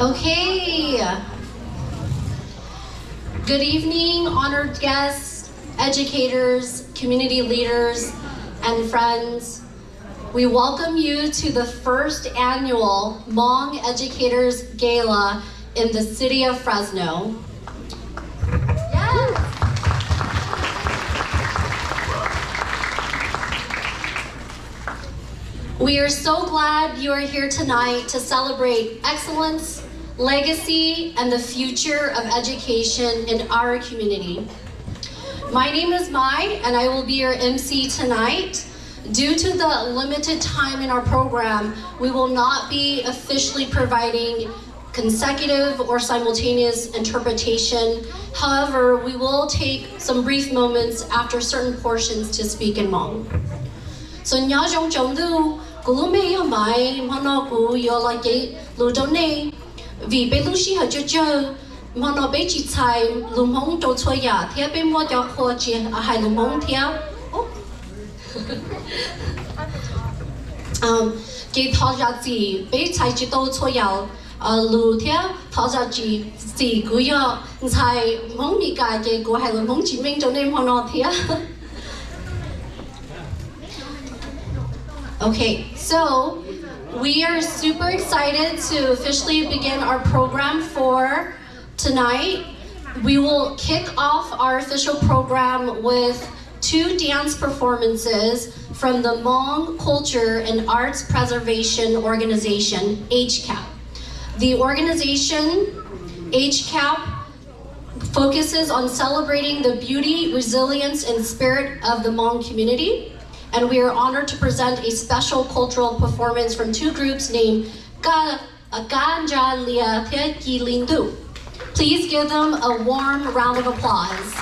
Okay. Good evening, honored guests, educators, community leaders, and friends. We welcome you to the first annual Hmong Educators Gala in the city of Fresno. Yes. We are so glad you are here tonight to celebrate excellence, legacy, and the future of education in our community. My name is Mai, and I will be your MC tonight. Due to the limited time in our program, we will not be officially providing consecutive or simultaneous interpretation. However, we will take some brief moments after certain portions to speak in Hmong. So nya jong jong du gulume ya mai mano gu yo la ge lu donne vì bên lúc xí họ chơi mà nó bé chỉ xài lùm hông trâu xôi ya thế bên mua cho họ chỉ hai lùm hông theo cái thọ ra gì bé xài chỉ đâu xôi ya lù theo thọ ra chỉ cứ ya xài hông bị cái của hai lùm hông chỉ mình cho nên họ nó theo. Okay, so we are super excited to officially begin our program for tonight. We will kick off our official program with 2 dance performances from the Hmong Culture and Arts Preservation Organization, HCAP. The organization, HCAP, focuses on celebrating the beauty, resilience, and spirit of the Hmong community. And we are honored to present a special cultural performance from 2 groups named Ganja Lia Te Ki Lindu. Please give them a warm round of applause.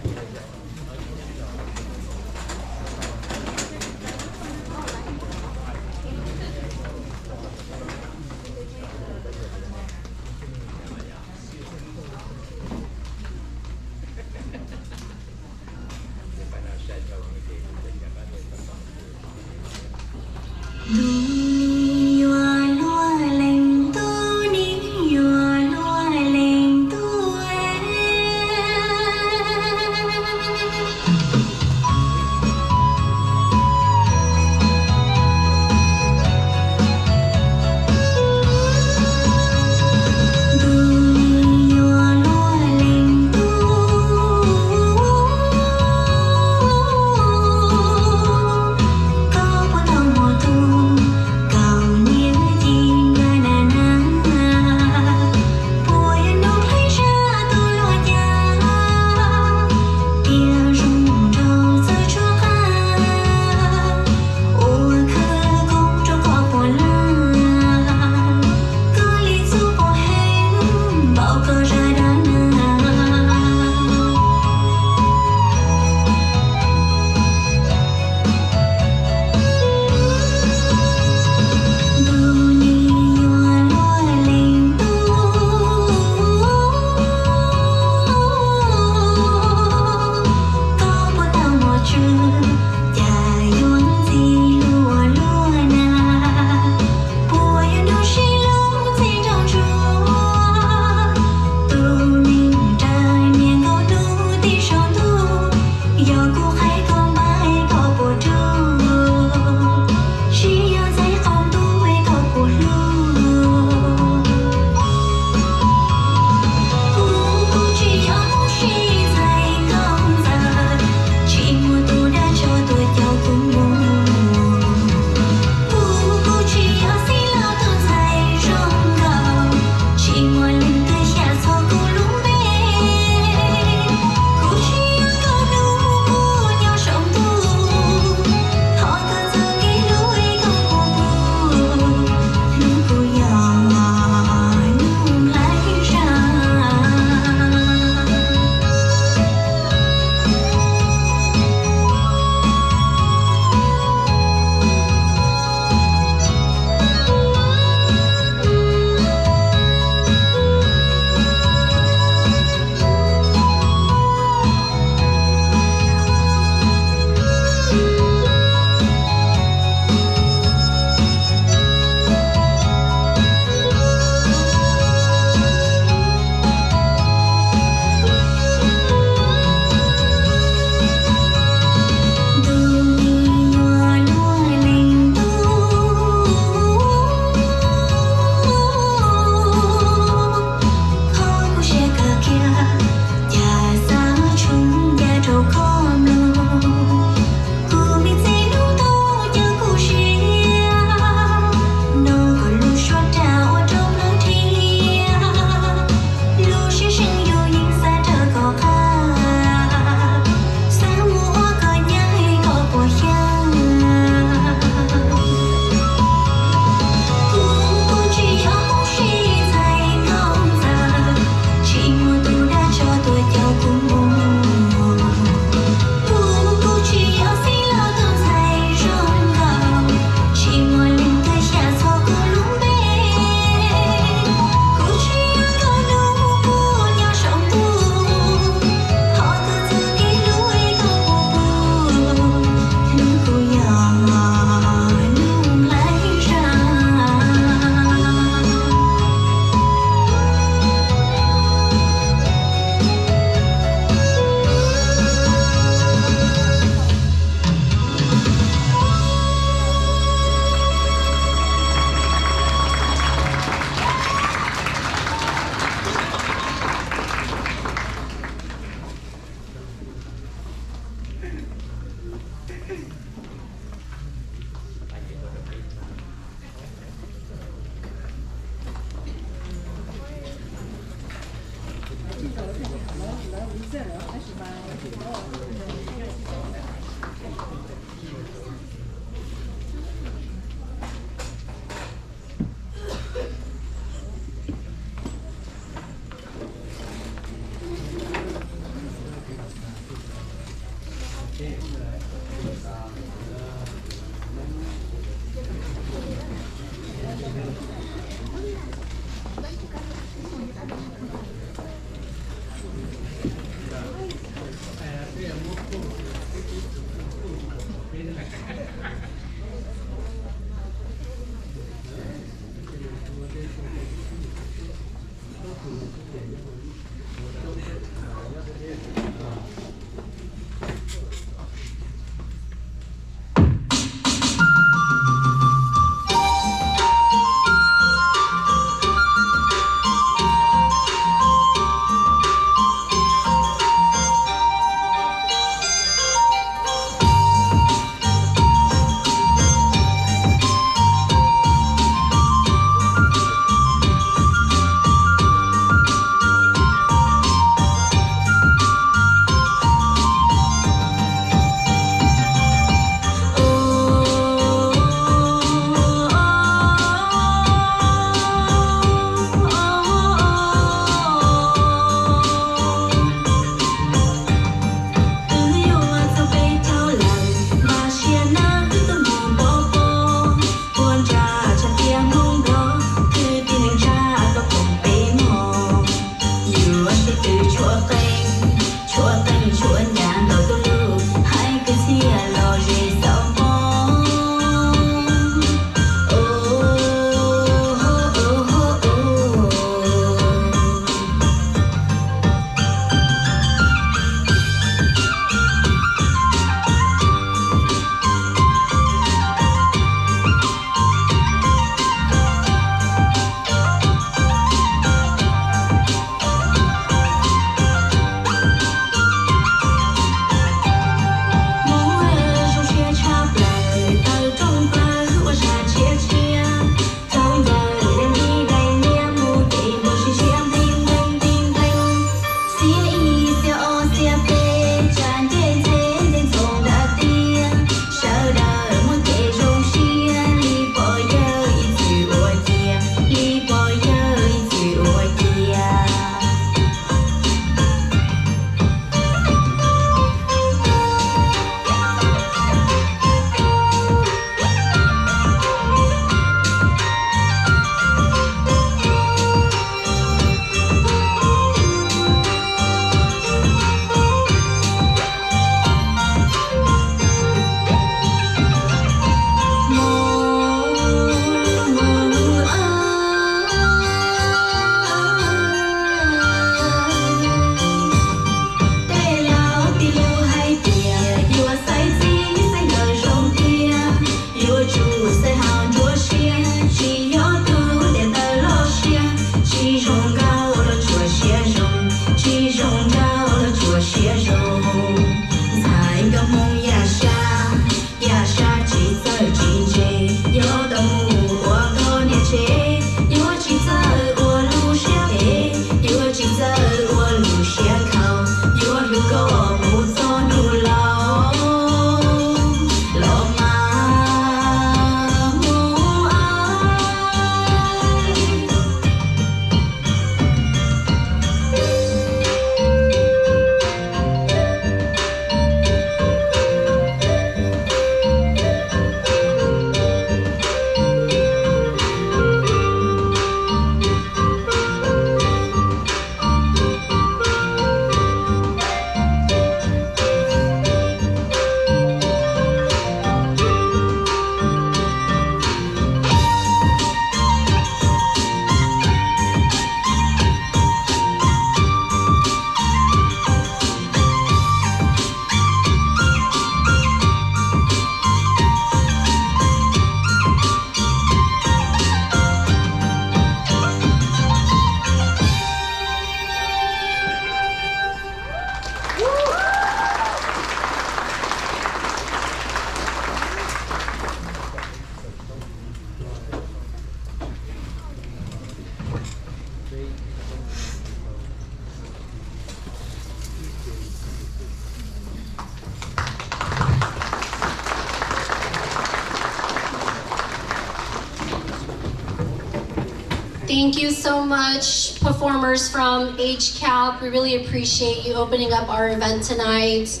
Thank you so much, performers from HCAP. We really appreciate you opening up our event tonight.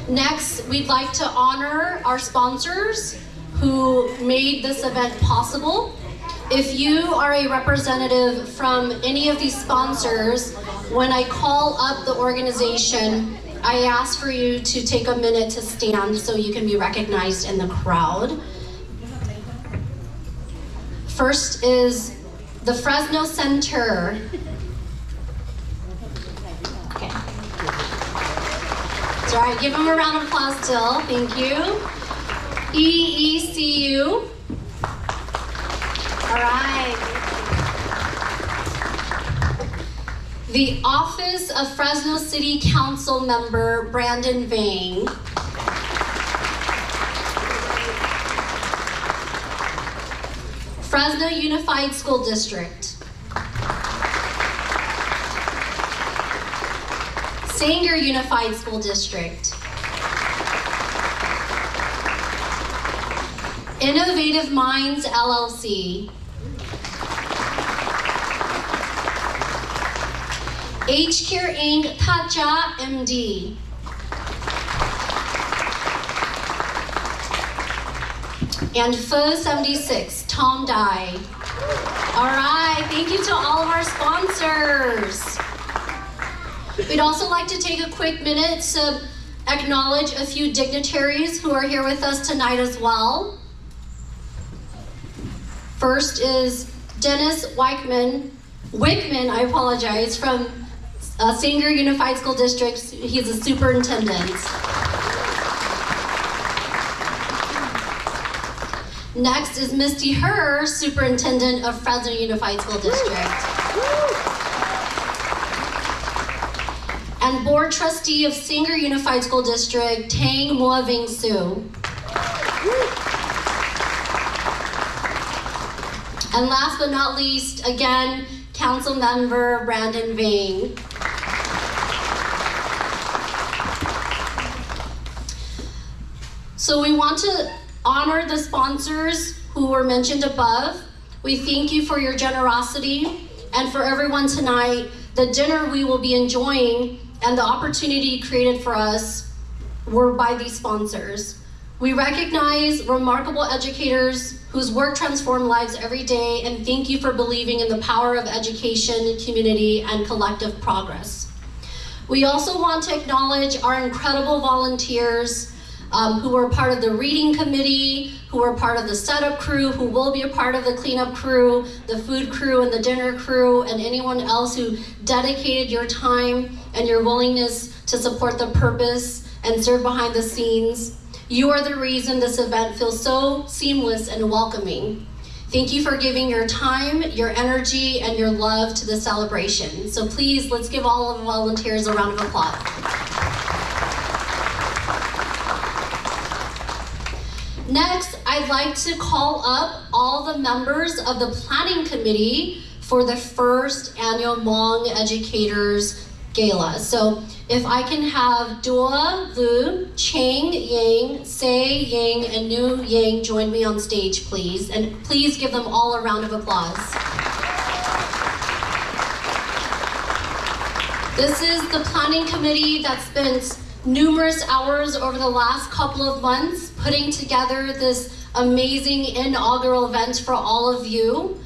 Next, we'd like to honor our sponsors who made this event possible. If you are a representative from any of these sponsors, when I call up the organization, I ask for you to take a minute to stand so you can be recognized in the crowd. First is the Fresno Center. Okay. It's all right, give them a round of applause still, thank you. EECU. All right. The Office of Fresno City Council Member Brandon Vang. Fresno Unified School District. Sanger Unified School District. Innovative Minds LLC. HCare Inc. Tacha MD. And Pho 76, Tom Dye. All right, thank you to all of our sponsors. We'd also like to take a quick minute to acknowledge a few dignitaries who are here with us tonight as well. First is Dennis Wickman, I apologize, from Sanger Unified School District. He's a superintendent. Next is Misty Herr, superintendent of Fresno Unified School District. And board trustee of Sanger Unified School District, Tang Mua Ving Su. And last but not least, again, council member Brandon Vang. So we want to honor the sponsors who were mentioned above. We thank you for your generosity, and for everyone tonight, the dinner we will be enjoying and the opportunity created for us were by these sponsors. We recognize remarkable educators whose work transform lives every day, and thank you for believing in the power of education, community, and collective progress. We also want to acknowledge our incredible volunteers who were part of the reading committee, who were part of the setup crew, who will be a part of the cleanup crew, the food crew, and the dinner crew, and anyone else who dedicated your time and your willingness to support the purpose and serve behind the scenes. You are the reason this event feels so seamless and welcoming. Thank you for giving your time, your energy, and your love to the celebration. So please, let's give all of the volunteers a round of applause. Next, I'd like to call up all the members of the planning committee for the first annual Hmong Educators Gala. So if I can have Dua Vu, Chang Yang, Say Yang, and Nu Yang join me on stage, please. And please give them all a round of applause. This is the planning committee that spent numerous hours over the last couple of months putting together this amazing inaugural event for all of you.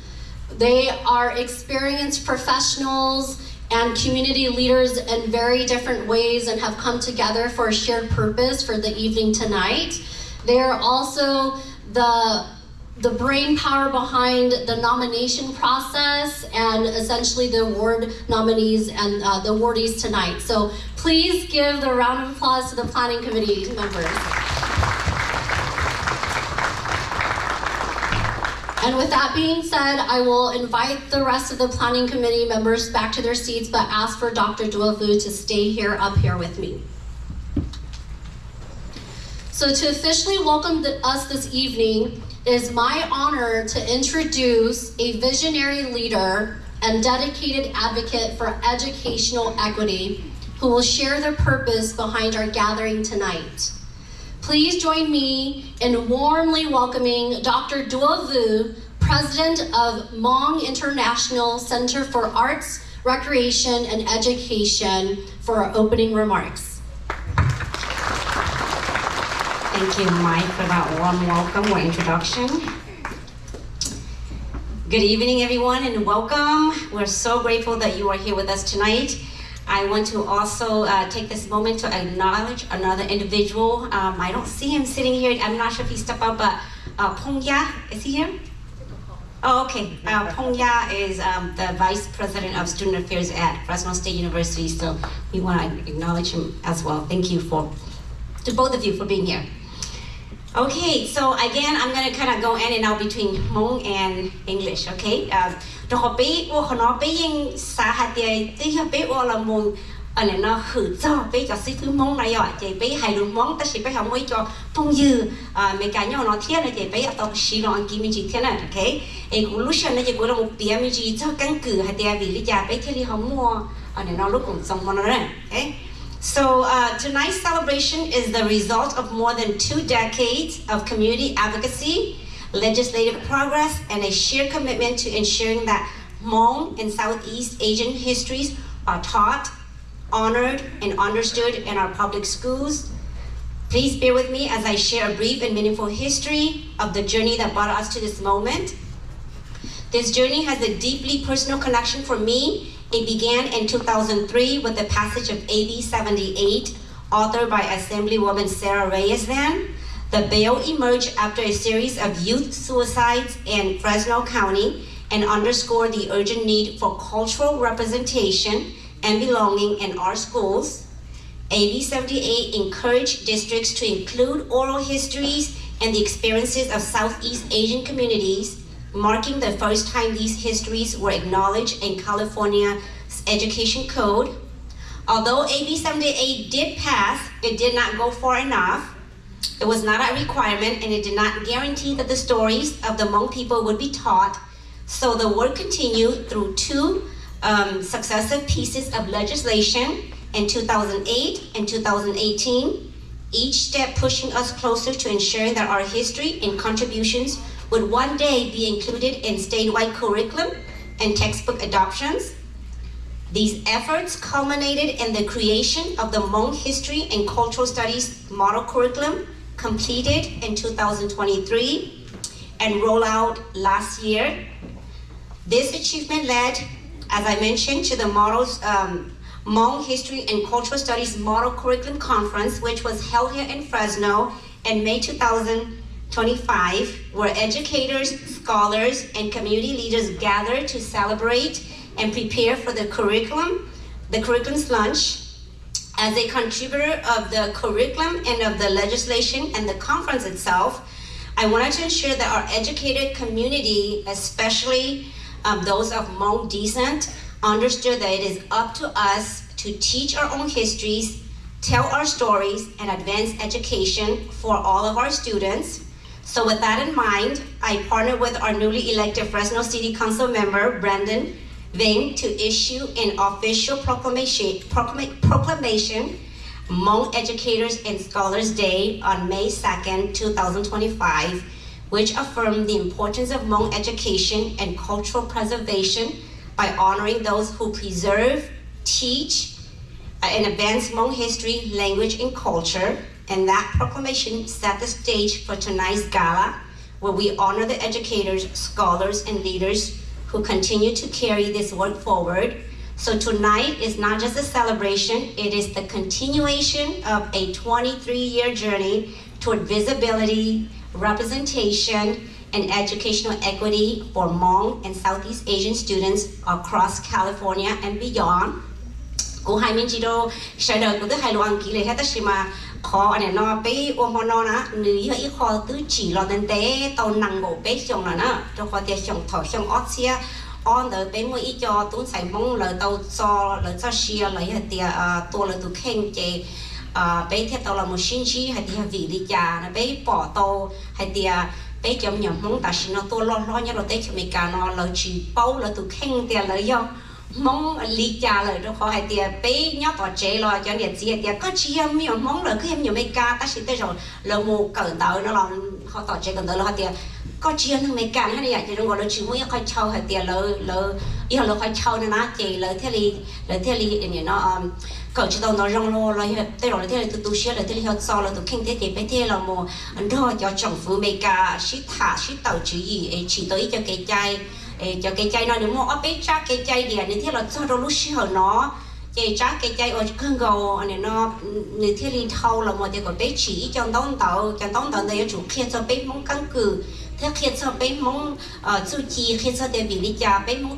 They are experienced professionals and community leaders in very different ways and have come together for a shared purpose for the evening tonight. They are also the brain power behind the nomination process and essentially the award nominees and the awardees tonight. So please give the round of applause to the planning committee members. And with that being said, I will invite the rest of the planning committee members back to their seats, but ask for Dr. Dua Vu to stay up here with me. So to officially welcome us this evening, it is my honor to introduce a visionary leader and dedicated advocate for educational equity who will share the purpose behind our gathering tonight. Please join me in warmly welcoming Dr. Dua Vu, president of Hmong International Center for Arts, Recreation, and Education for our opening remarks. Thank you, Mike, for that warm welcome or introduction. Good evening, everyone, and welcome. We're so grateful that you are here with us tonight. I want to also take this moment to acknowledge another individual. I don't see him sitting here. I'm not sure if he stepped up, but Pong Ya, is he here? Oh, okay. Pong Ya is the Vice President of Student Affairs at Fresno State University, so we want to acknowledge him as well. Thank you to both of you for being here. Okay, so again, I'm going to kind of go in and out between Hmong and English, okay? So tonight's celebration is the result of more than 2 decades of community advocacy, legislative progress, and a shared commitment to ensuring that Hmong and Southeast Asian histories are taught, honored, and understood in our public schools. Please bear with me as I share a brief and meaningful history of the journey that brought us to this moment. This journey has a deeply personal connection for me. It began in 2003 with the passage of AB 78, authored by Assemblywoman Sarah Reyes then. The bill emerged after a series of youth suicides in Fresno County and underscored the urgent need for cultural representation and belonging in our schools. AB 78 encouraged districts to include oral histories and the experiences of Southeast Asian communities, marking the first time these histories were acknowledged in California's Education Code. Although AB 78 did pass, it did not go far enough. It was not a requirement, and it did not guarantee that the stories of the Hmong people would be taught. So the work continued through 2 successive pieces of legislation in 2008 and 2018, each step pushing us closer to ensuring that our history and contributions would one day be included in statewide curriculum and textbook adoptions. These efforts culminated in the creation of the Hmong History and Cultural Studies Model Curriculum, completed in 2023 and rolled out last year. This achievement led, as I mentioned, to the Hmong History and Cultural Studies Model Curriculum Conference, which was held here in Fresno in May 2025, where educators, scholars, and community leaders gathered to celebrate and prepare for the curriculum's launch. As a contributor of the curriculum and of the legislation and the conference itself, I wanted to ensure that our educated community, especially those of Hmong descent, understood that it is up to us to teach our own histories, tell our stories, and advance education for all of our students. So with that in mind, I partnered with our newly elected Fresno City Council member, Brandon Ving, to issue an official proclamation, Hmong Educators and Scholars Day on May 2nd, 2025, which affirmed the importance of Hmong education and cultural preservation by honoring those who preserve, teach, and advance Hmong history, language, and culture. And that proclamation set the stage for tonight's gala, where we honor the educators, scholars, and leaders who continue to carry this work forward. So tonight is not just a celebration, it is the continuation of a 23-year journey toward visibility, representation, and educational equity for Hmong and Southeast Asian students across California and beyond. Cô hai mình chỉ đồ sẽ đợi của thứ hai luang kỹ lệ hết tất mà khó anh nó bé ôm nó na nữ hơi khó tứ chỉ lo đến té tàu nặng bộ bé xong là nó cho khó tiền xong thọ xong ót xia on đợi bé mua ít cho tốn xài mong lời tàu cho xia lời hết tiền tua lời tụ khen chế bé theo tàu là một sinh chi hay tiền vị đi già nó bé bỏ tàu hay tiền bé chấm nhầm mong ta xin nó tua lo nhớ lo té cho mình cả nó lời chỉ bao lời tụ khen tiền lời do mong lý cha lời đó khó hay tiền bé nhớ tỏ chế lo cho nhiệt gì tiền có chi em nhiều mong lời cứ em nhiều mấy ca ta chỉ tới rồi lời một cỡ tàu nó làm họ tỏ chế còn tới là họ tiền có chia năng mấy cạn hay này chỉ trong gọi là chỉ muốn khai trâu hay tiền lỡ ý họ lỡ khai trâu nữa nè chỉ lỡ thế li như nó cậu chỉ tao nó rong lo là thế rồi thế là tụi xia là thế là họ so là tụi kinh tế thì bây thế là một đó cho chồng phụ mấy cả shit tàu chỉ gì chỉ tới cho cái chai nó nếu mà ở bên trái cái chai điện thì thế là cho đâu lúc xưa nó cái trái cái chai ở cưng gầu anh nó như thế li thâu là một cái còn bé chỉ cho tông tàu này chủ kia cho bé mong căn cứ thế kia cho bé mong chu chi kia cho để bị đi cha bé mong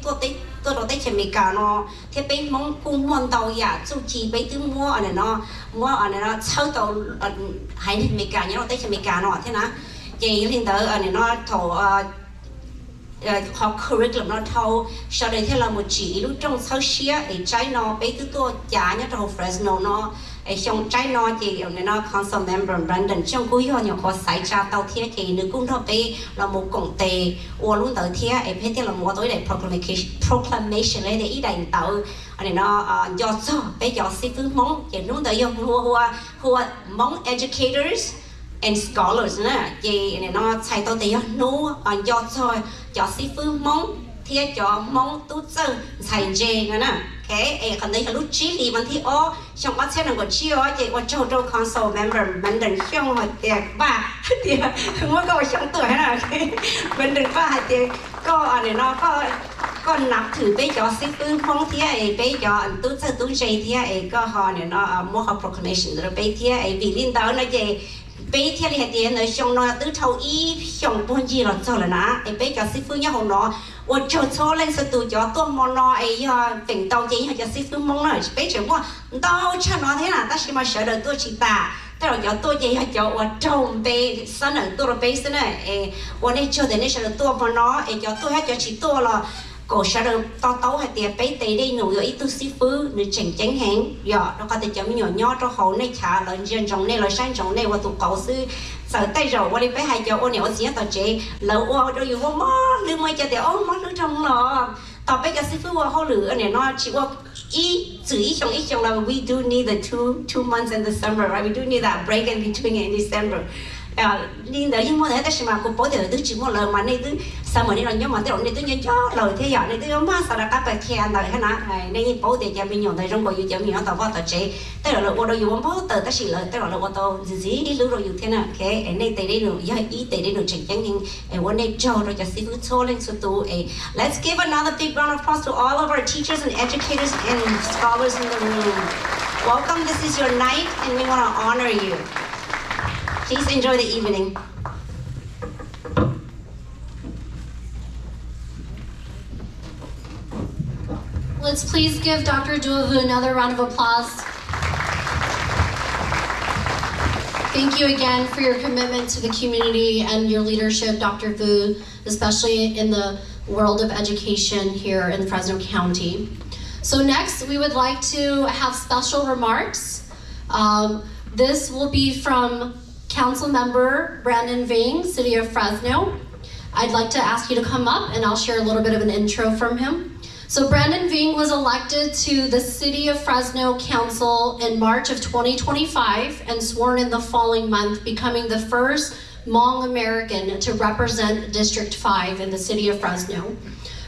tôi đó chỉ mấy cả nó thế bé mong cung mua tàu ya chu chi bé thứ mua anh nó sau tàu hay mấy cả nhá nó chỉ mấy cả nó thế nào vậy liên tới anh nó thầu học curriculum nó thâu sau đây thế là một chỉ lúc trong sau xía ấy trái nó bé thứ tôi trả nhá trong Fresno nó ấy trong trái nó thì nó council member Brandon trong cuối họ nhiều có sai tra tàu thiết thì nữ cũng đó bé là một công tệ và luôn tới thiết ấy bé thế là một tối để proclamation để ý đánh tàu anh nó do cho bé do sĩ phương mong thì luôn tới who Hmong educators and scholars nè, chị này nó sai tao thì nó cho sĩ phương mong thì cho mong tu chân sai dê nè, cái còn đây là lúc chỉ thì vẫn thì trong bát xe nó có chiêu chị có châu council member mình đừng trong mà tiệc ba thì không có trong tuổi là mình đừng ba thì có này nó có nạp thử bây giờ sĩ phương mong thì bây giờ tu chân tu dê thì có họ này nó mua học proclamation rồi bây thì vì liên đó nó về bây giờ thì tiền ở trong nó từ thâu ý trong bốn gì là cho là ná, bây giờ sĩ phương nhá hôm đó, tôi cho lên sự tự cho tôi mong nó ấy tỉnh tàu chỉ hay cho sĩ phương mong nó, bây giờ mà đâu cho nó thế nào, ta chỉ mà sợ được tôi chỉ ta, thế rồi cho tôi chỉ hay cho tôi trồng bây sân ở tôi bây sân này, tôi này cho đến này sợ được tôi mà nó, cho tôi hay cho chỉ tôi là cổ sẽ được tao hay tiệp bé tê đây nụ rồi ít tu sĩ phứ nụ chỉnh chánh hẹn giờ nó có thể chấm nhỏ cho hậu này trả lời dân trong này lời sang trong này và tụ cậu sư sợ tay rồi qua đi bé hay cho ô nẻo xía tao chế lỡ ô rồi dùng mó lưu mai cho tiệp ô mó lưu trong lò tao bé cho sĩ phứ qua hậu lửa này nó chỉ qua ý trong là we do need the two months in the summer right we do need that break in between in December nên đấy nhưng mà thế ta chỉ mà cũng bảo được chỉ một lần mà này thứ sao mà này là nhóm mà tôi này tôi nhớ cho lời thế giờ này tôi mà sao là các bạn khen lời hết nè nên bảo được cho mình nhổn thời trong gọi cho mình nó tao vào tao chế tôi là ô đâu dùng bảo tờ ta chỉ lời tôi là ô tô gì đi lưu rồi dùng thế nào cái này tới đây nữa giờ ý tới đây nữa chỉnh chắn hìnhวันนี้cho rồi cho sĩ phước cho lên số tụ let's give another big round of applause to all of our teachers and educators and scholars in the room. Welcome, this is your night and we want to honor you. Please enjoy the evening. Let's please give Dr. Duovu another round of applause. Thank you again for your commitment to the community and your leadership, Dr. Vu, especially in the world of education here in Fresno County. So next, we would like to have special remarks. This will be from Council Member Brandon Vang, City of Fresno. I'd like to ask you to come up and I'll share a little bit of an intro from him. So Brandon Vang was elected to the City of Fresno Council in March of 2025 and sworn in the following month, becoming the first Hmong American to represent District 5 in the City of Fresno.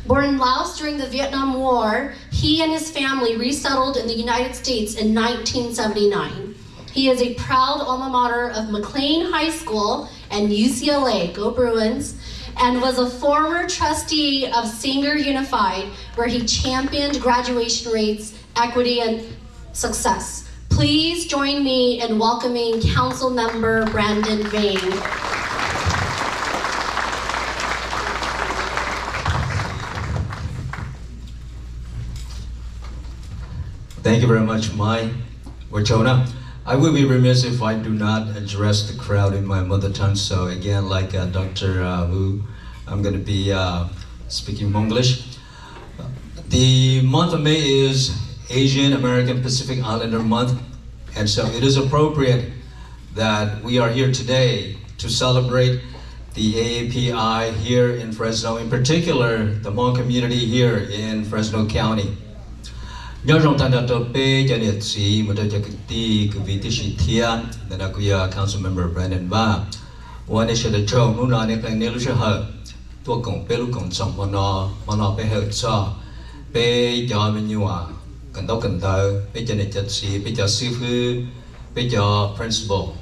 Born in Laos during the Vietnam War, he and his family resettled in the United States in 1979. He is a proud alma mater of McLean High School and UCLA, go Bruins, and was a former trustee of Sanger Unified, where he championed graduation rates, equity, and success. Please join me in welcoming Council Member Brandon Vang. Thank you very much, Mai Wachona. I will be remiss if I do not address the crowd in my mother tongue. So again, like Dr. Wu, I'm going to be speaking Monglish. The month of May is Asian American Pacific Islander Month, and so it is appropriate that we are here today to celebrate the AAPI here in Fresno, in particular the Hmong community here in Fresno County. Nhớ rằng ta đã tổ bê cho nhiệt sĩ một đợt cho cái vị trí thiên nên là Council Member Brandon Va one is the joke, no, no, they never should have to go Pelukon, some one be hurt saw, be Yaminua, Kandokan, be Janetsi, be Jasifu, be your principal,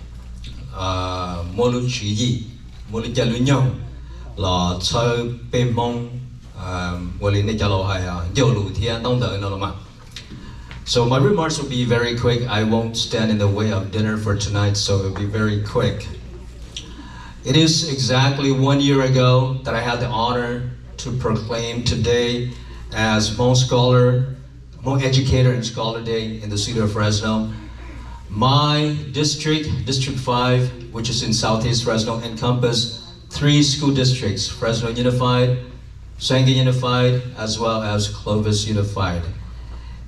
Moluchi, Molijalunyo, La Cho, Be Mong, Walini Jalohaya, Jolu, Tia, don't know. So my remarks will be very quick. I won't stand in the way of dinner for tonight, so it'll be very quick. It is exactly 1 year ago that I had the honor to proclaim today as Hmong Scholar, Hmong Educator and Scholar Day in the city of Fresno. My district, District 5, which is in Southeast Fresno, encompass 3 school districts, Fresno Unified, Sangha Unified, as well as Clovis Unified.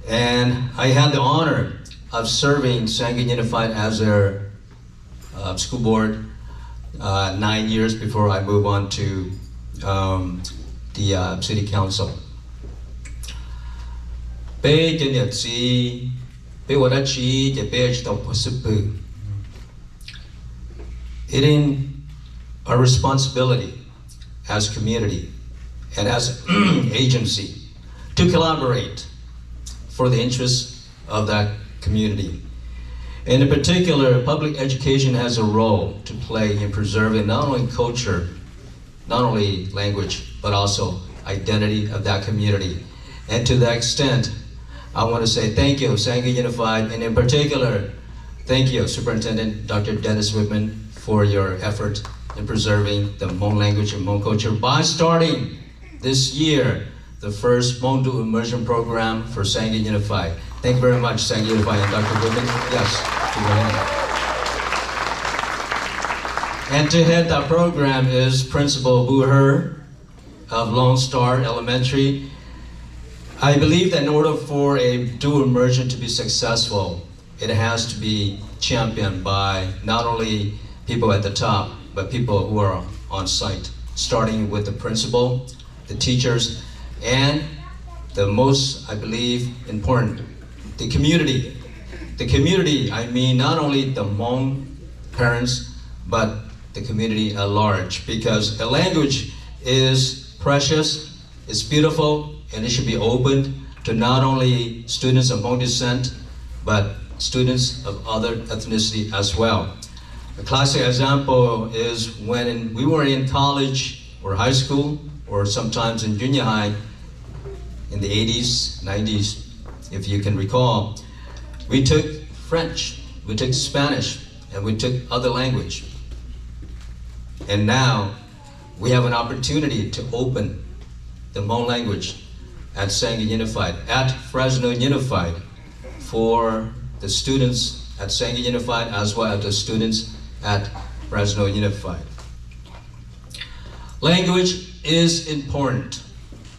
And I had the honor of serving Sangha Unified as their school board 9 years before I move on to the city council. It in our responsibility as community and as agency to collaborate for the interests of that community. And in particular, public education has a role to play in preserving not only culture, not only language, but also identity of that community. And to that extent, I want to say thank you, Sangha Unified, and in particular, thank you, Superintendent Dr. Dennis Whitman, for your effort in preserving the Hmong language and Hmong culture by starting this year the first Hmong Dual Immersion program for Sangha Unified. Thank you very much, Sangha Unified and Dr. Goodman. Yes, and to head that program is Principal Bu Her of Lone Star Elementary. I believe that in order for a dual immersion to be successful, it has to be championed by not only people at the top, but people who are on site, starting with the principal, the teachers, and the most, I believe, important, the community. The community, I mean not only the Hmong parents, but the community at large, because a language is precious, it's beautiful, and it should be opened to not only students of Hmong descent, but students of other ethnicity as well. A classic example is when we were in college or high school, or sometimes in junior high, in the 80s, 90s, if you can recall, we took French, we took Spanish, and we took other language. And now we have an opportunity to open the Hmong language at Sangha Unified, at Fresno Unified, for the students at Sangha Unified as well as the students at Fresno Unified. Language is important.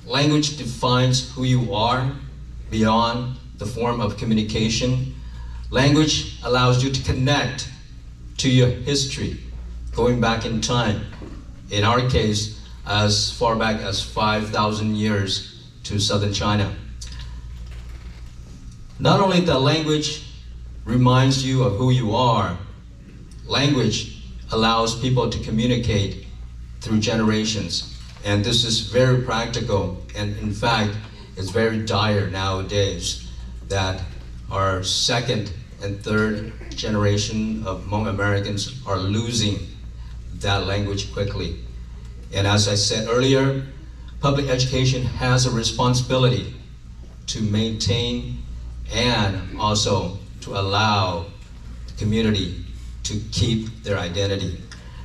Language defines who you are beyond the form of communication. Language allows you to connect to your history, going back in time. In our case, as far back as 5,000 years to southern China. Not only the language reminds you of who you are, language allows people to communicate through generations. And this is very practical, and in fact, it's very dire nowadays that our second and third generation of Hmong Americans are losing that language quickly. And as I said earlier, public education has a responsibility to maintain and also to allow the community to keep their identity.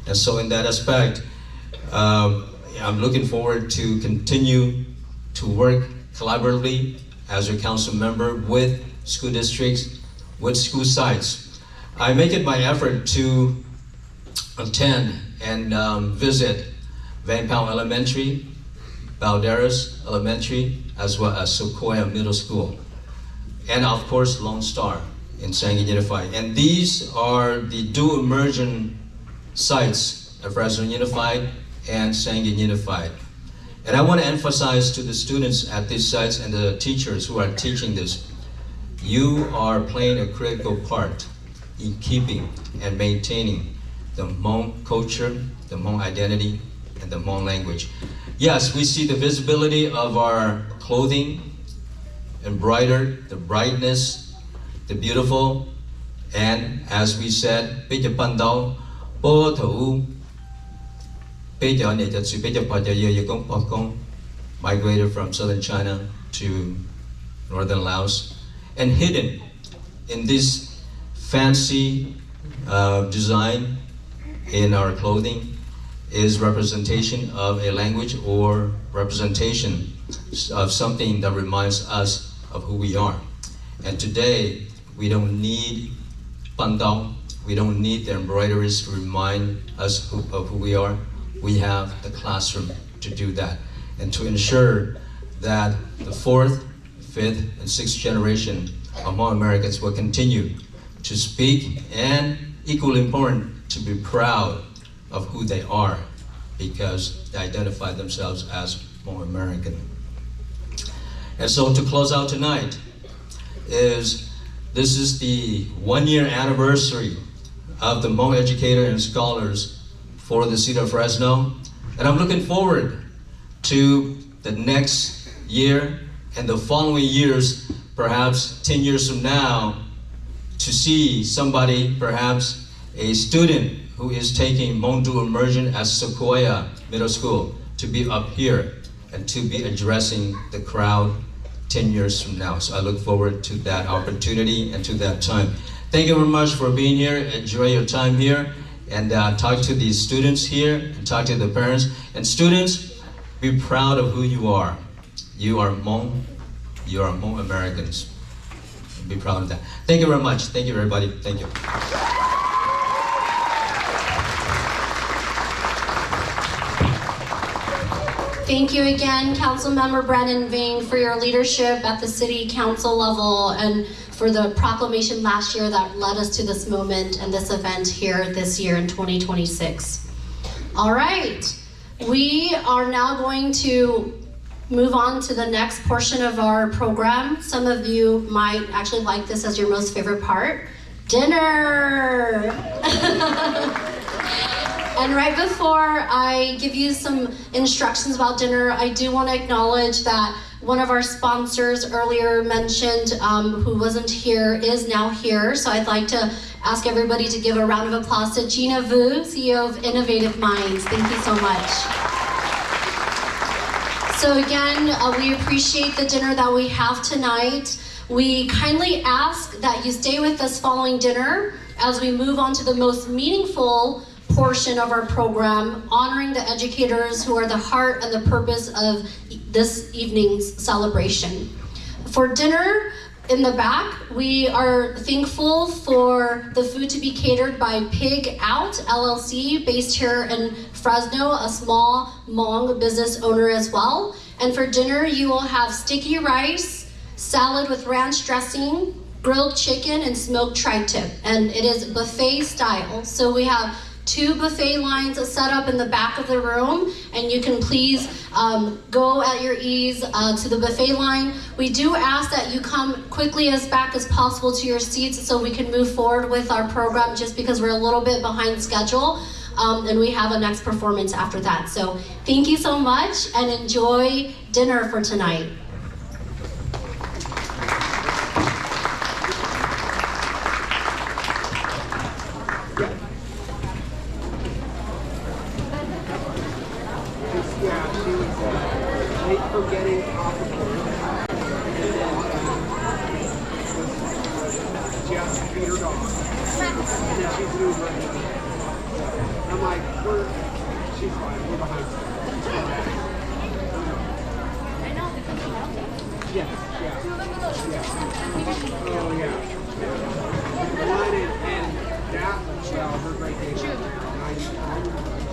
And so in that aspect, I'm looking forward to continue to work collaboratively as a council member with school districts, with school sites. I make it my effort to attend and visit Van Pao Elementary, Balderas Elementary, as well as Sequoia Middle School, and of course Lone Star in Sangha Unified. And these are the dual immersion sites of Fresno Unified and Sangha Unified. And I want to emphasize to the students at these sites and the teachers who are teaching this, you are playing a critical part in keeping and maintaining the Hmong culture, the Hmong identity, and the Hmong language. Yes, we see the visibility of our clothing, embroidered, the brightness, the beautiful, and as we said, Peja Pandao, Po Thou, Peja Nejatsu, Peja Pajaya Yakong Pakong, migrated from southern China to northern Laos, and hidden in this fancy design in our clothing is representation of a language or representation of something that reminds us of who we are. And today, we don't need pandao, we don't need the embroideries to remind us of who we are. We have the classroom to do that. And to ensure that the fourth, fifth, and sixth generation of Hmong Americans will continue to speak and, equally important, to be proud of who they are because they identify themselves as Hmong American. And so to close out tonight this is the 1-year anniversary of the Hmong educator and scholars for the City of Fresno. And I'm looking forward to the next year and the following years, perhaps 10 years from now, to see somebody, perhaps a student who is taking Hmong dual immersion at Sequoia Middle School, to be up here and to be addressing the crowd 10 years from now. So I look forward to that opportunity and to that time. Thank you very much for being here. Enjoy your time here and talk to the students here and talk to the parents. And students, be proud of who you are. You are Hmong. You are Hmong Americans. Be proud of that. Thank you very much. Thank you, everybody. Thank you. Thank you again, Councilmember Brandon Ving, for your leadership at the City Council level and for the proclamation last year that led us to this moment and this event here this year in 2026. All right, we are now going to move on to the next portion of our program. Some of you might actually like this as your most favorite part, dinner. And right before I give you some instructions about dinner, I do want to acknowledge that one of our sponsors earlier mentioned, who wasn't here, is now here. So I'd like to ask everybody to give a round of applause to Gina Vu, CEO of Innovative Minds. Thank you so much. So again, we appreciate the dinner that we have tonight. We kindly ask that you stay with us following dinner as we move on to the most meaningful portion of our program, honoring the educators who are the heart and the purpose of this evening's celebration. For dinner, in the back, we are thankful for the food to be catered by Pig Out LLC, based here in Fresno, a small Hmong business owner as well. And for dinner, you will have sticky rice, salad with ranch dressing, grilled chicken, and smoked tri-tip. And it is buffet style. So we have 2 buffet lines set up in the back of the room, and you can please go at your ease to the buffet line. We do ask that you come quickly as back as possible to your seats so we can move forward with our program, just because we're a little bit behind schedule, and we have a next performance after that. So thank you so much and enjoy dinner for tonight.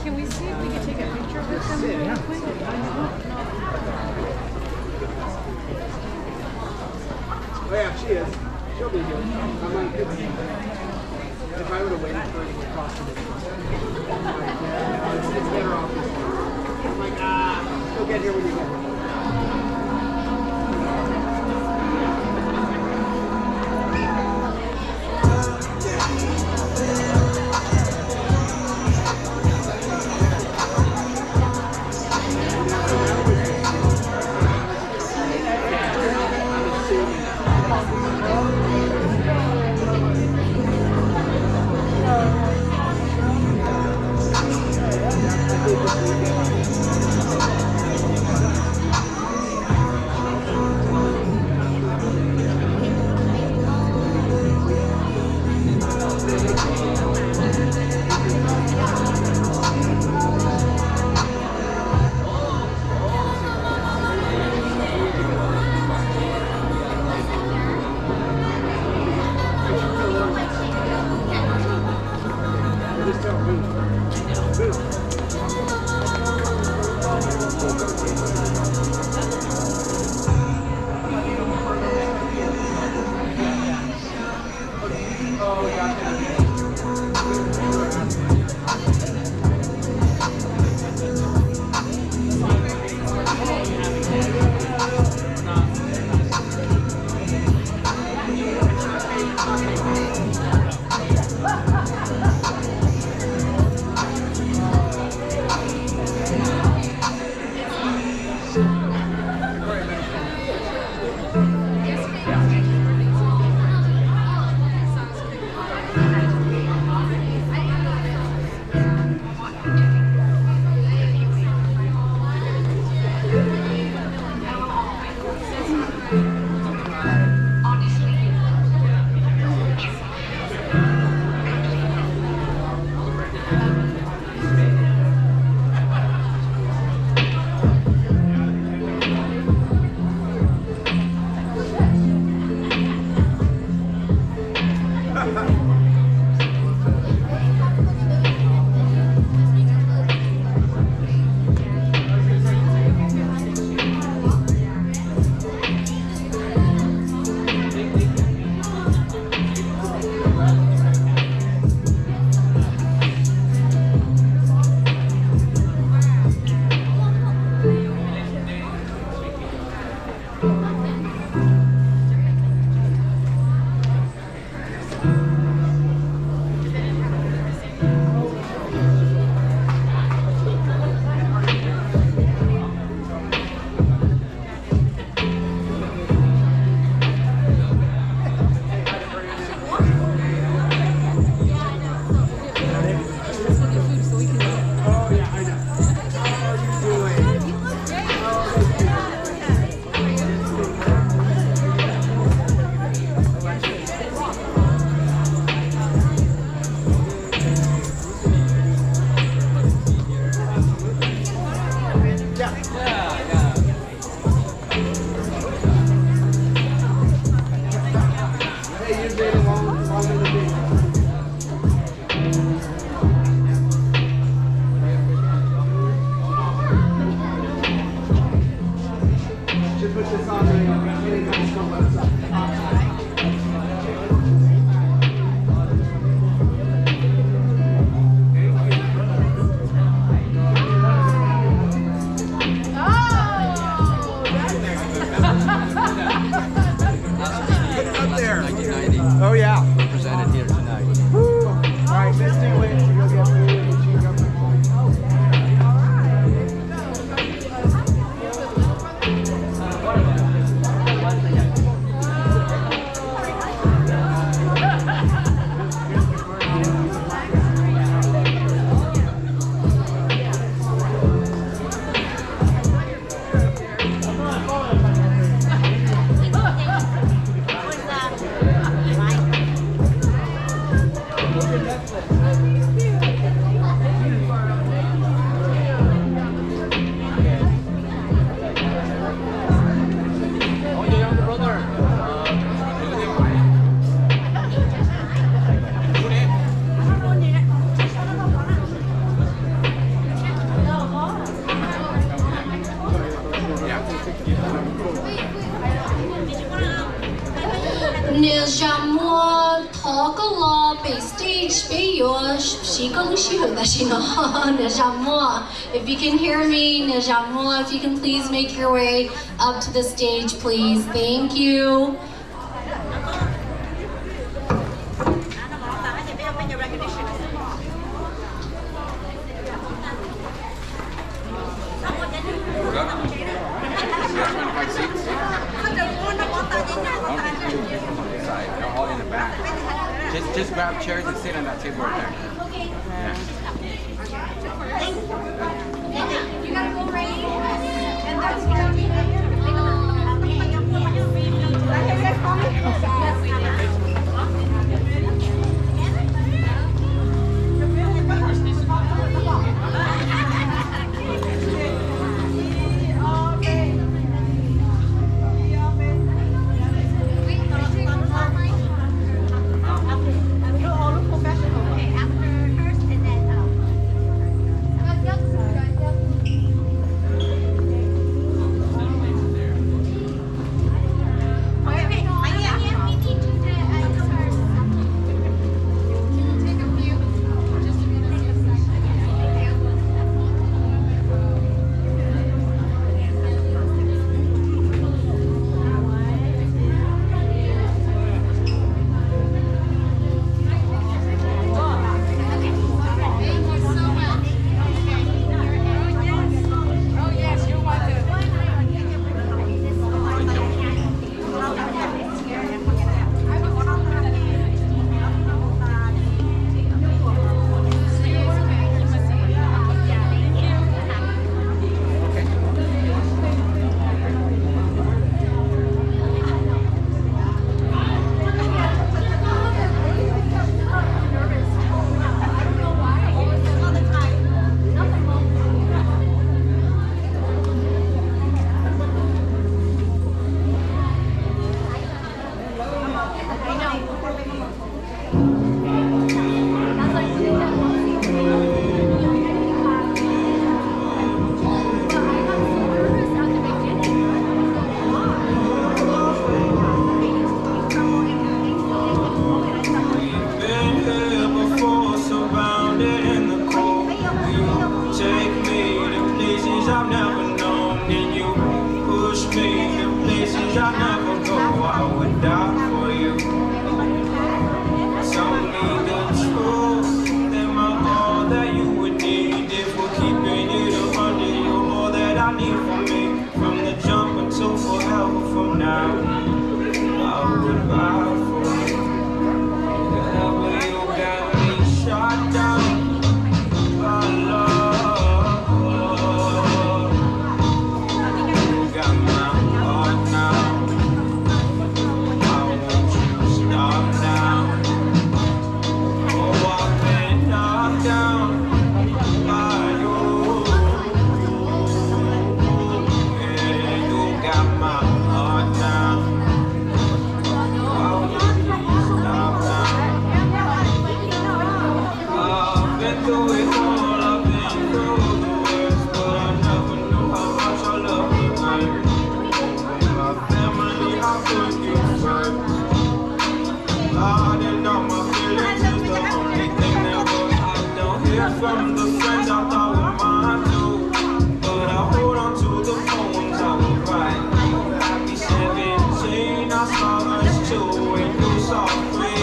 Can we see if we can take a picture with them real quick? Oh yeah, she is. She'll be here. I'm like, if I would have waited for her to cross the it's better off this way. I'm like, she'll get here when you get here. Oh yeah. Represented here tonight. All right, Miss Stingley, you'll get food and cheese up the morning. Nè jamua talk a lot be stage be your she gong she that she know nè jamua. If you can hear me, nè jamua, if you can please make your way up to the stage, please. Thank you. All in the back. Just grab chairs and sit on that table right there. Okay. Yeah. You gotta go right in. And that's gonna be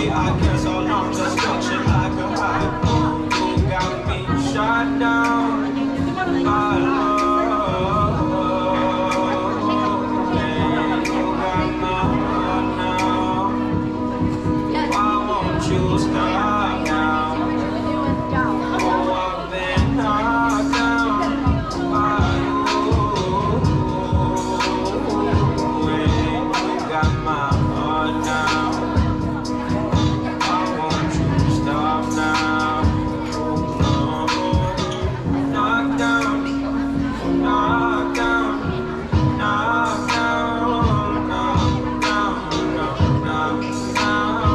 me, I guess all I'm just touching like a high moon. You got me shot down. I love, and you got my heart now. Why won't you stop now? Oh, I've been knocked down by you, and you got my heart now. Why won't you stop now? No, knock down, knock down, knock down, knock down, knock down, knock down.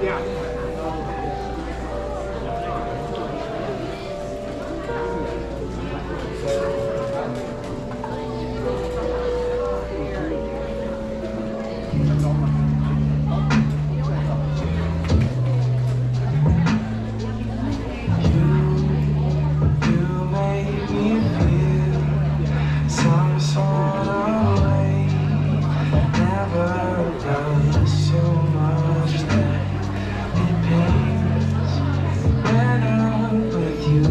Yeah. You make me feel some sort of way. Never does so much that it pains when I'm with you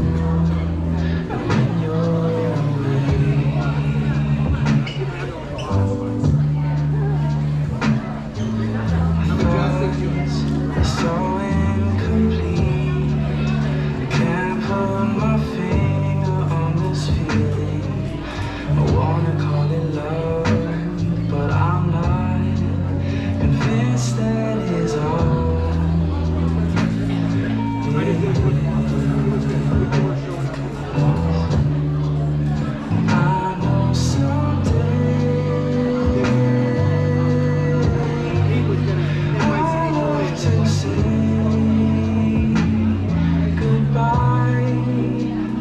and when you're away. It's so incomplete. Can't put my finger on this feeling. I wanna call it love, but I'm not convinced that is all. I know someday I'll have to say goodbye.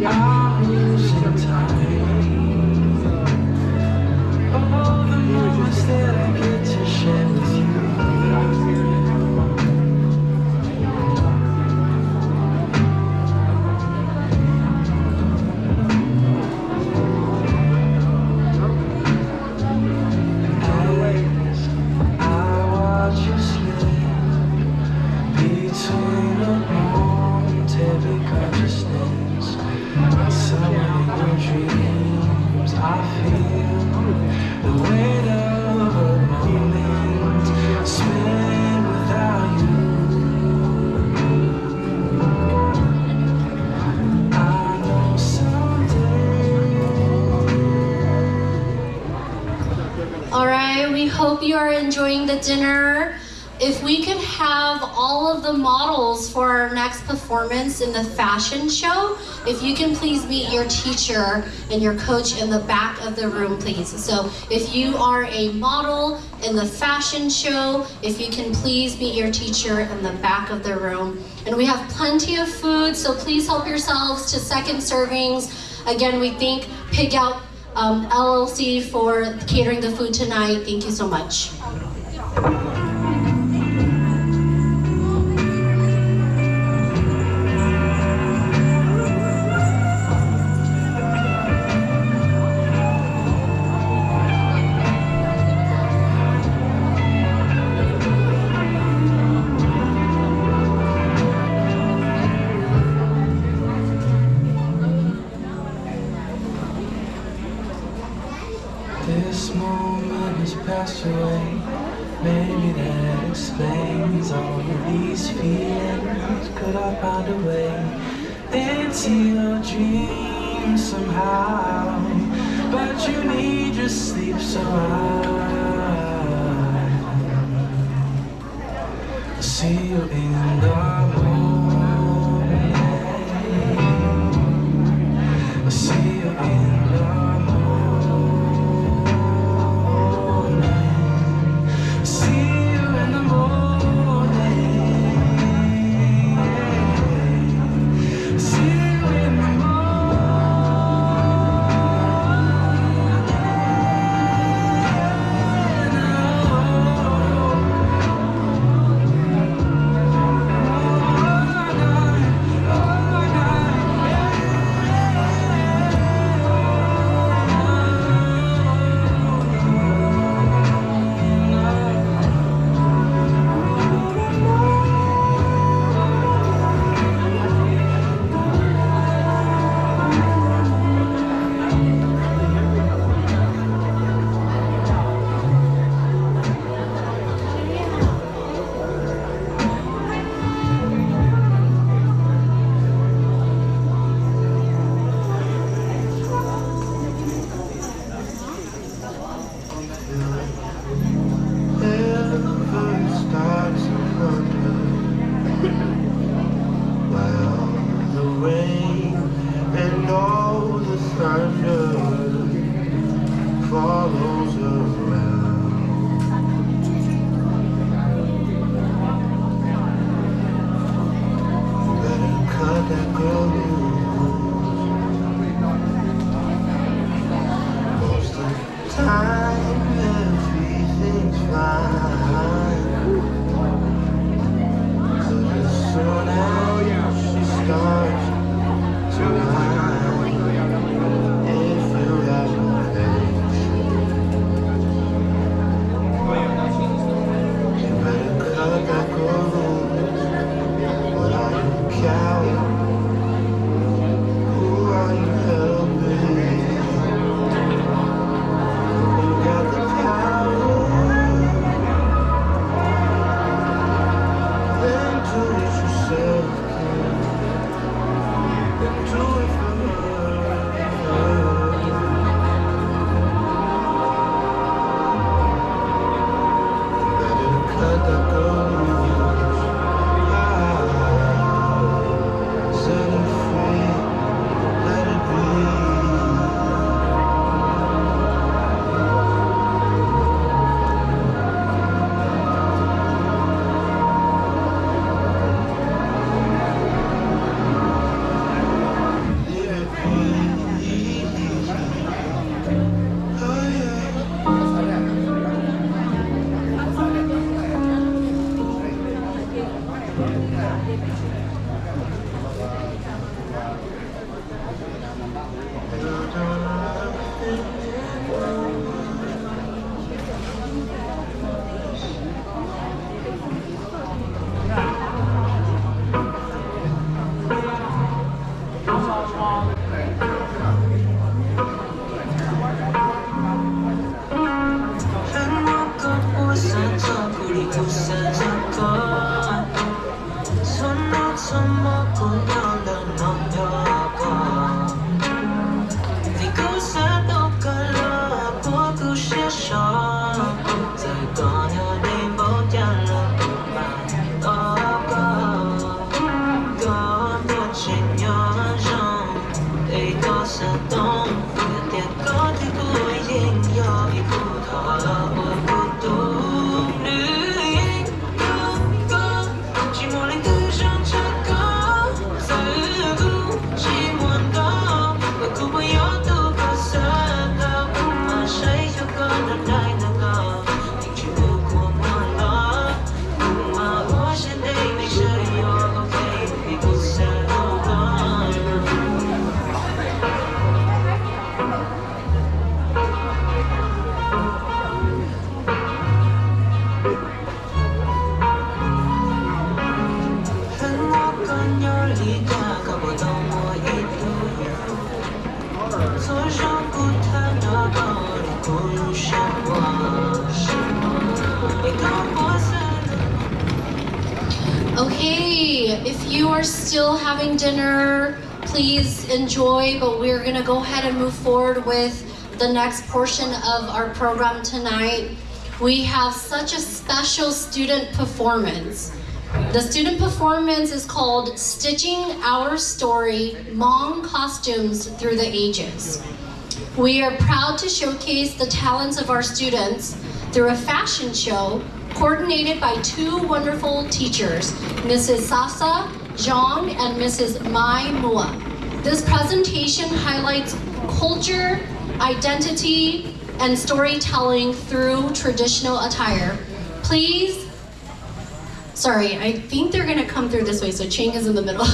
I'm losing time. All the moments that I get to share with you. As I watch you slip between a momentary consciousness, somewhere in your dreams, I feel the weight of a moment spent without you. I know someday. All right, we hope you are enjoying the dinner. If we could have all of the models for our next performance in the fashion show, if you can please meet your teacher and your coach in the back of the room, please. So if you are a model in the fashion show, if you can please meet your teacher in the back of the room. And we have plenty of food, so please help yourselves to second servings. Again, we thank Pig Out LLC for catering the food tonight. Thank you so much. This moment has passed away. Maybe that explains all of these feelings. Could I find a way into your dreams somehow? But you need your sleep, so I'll see you in the morning. I'll see you in the Okay, if you are still having dinner, please enjoy, but we're gonna go ahead and move forward with the next portion of our program tonight. We have such a special student performance. The student performance is called Stitching Our Story, Hmong Costumes Through the Ages. We are proud to showcase the talents of our students through a fashion show coordinated by two wonderful teachers, Mrs. Sasa Zhang and Mrs. Mai Mua. This presentation highlights culture, identity, and storytelling through traditional attire. Please, sorry, I think they're gonna come through this way, so Chang is in the middle.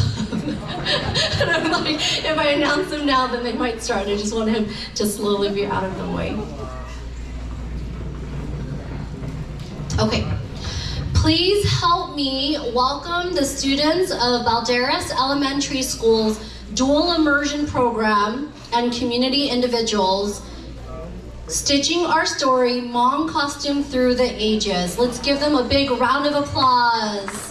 And I'm like, if I announce them now, then they might start. I just want him to slowly be out of the way. Okay, please help me welcome the students of Balderas Elementary School's dual immersion program and community individuals, Stitching Our Story, Hmong Costume Through the Ages. Let's give them a big round of applause.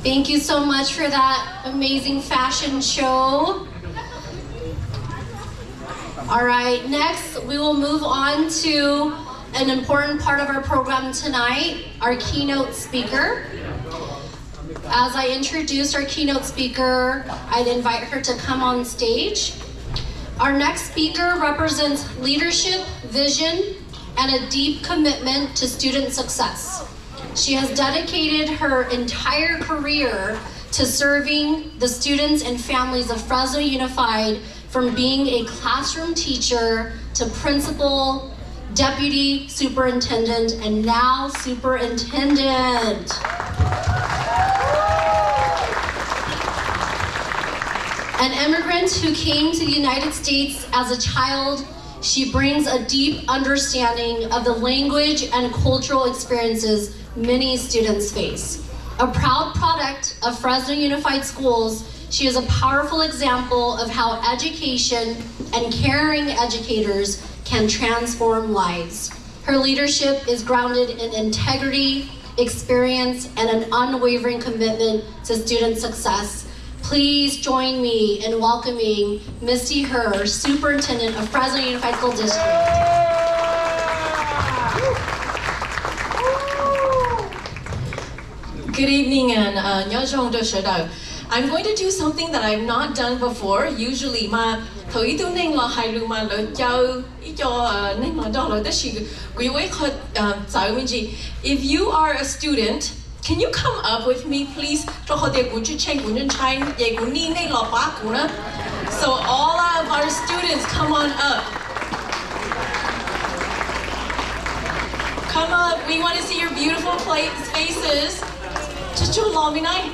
Thank you so much for that amazing fashion show. All right, next we will move on to an important part of our program tonight, our keynote speaker. As I introduce our keynote speaker, I'd invite her to come on stage. Our next speaker represents leadership, vision, and a deep commitment to student success. She has dedicated her entire career to serving the students and families of Fresno Unified, from being a classroom teacher to principal, deputy superintendent, and now superintendent. An immigrant who came to the United States as a child, she brings a deep understanding of the language and cultural experiences many students face. A proud product of Fresno Unified Schools, she is a powerful example of how education and caring educators can transform lives. Her leadership is grounded in integrity, experience, and an unwavering commitment to student success. Please join me in welcoming Misty Herr, Superintendent of Fresno Unified School District. Good evening and nhớ trong tôi sẽ đầu. I'm going to do something that I've not done before. Usually mà thử tôi nên là hay luôn mà lỡ chơi ý cho nên là đó là tất sự quý vị có giải mình gì. If you are a student, can you come up with me please? Cho họ để cũng chơi cũng nên chơi để cũng nên là bác cũng nữa. So all of our students come on up. Come up. We want to see your beautiful faces. Just cho lo me night.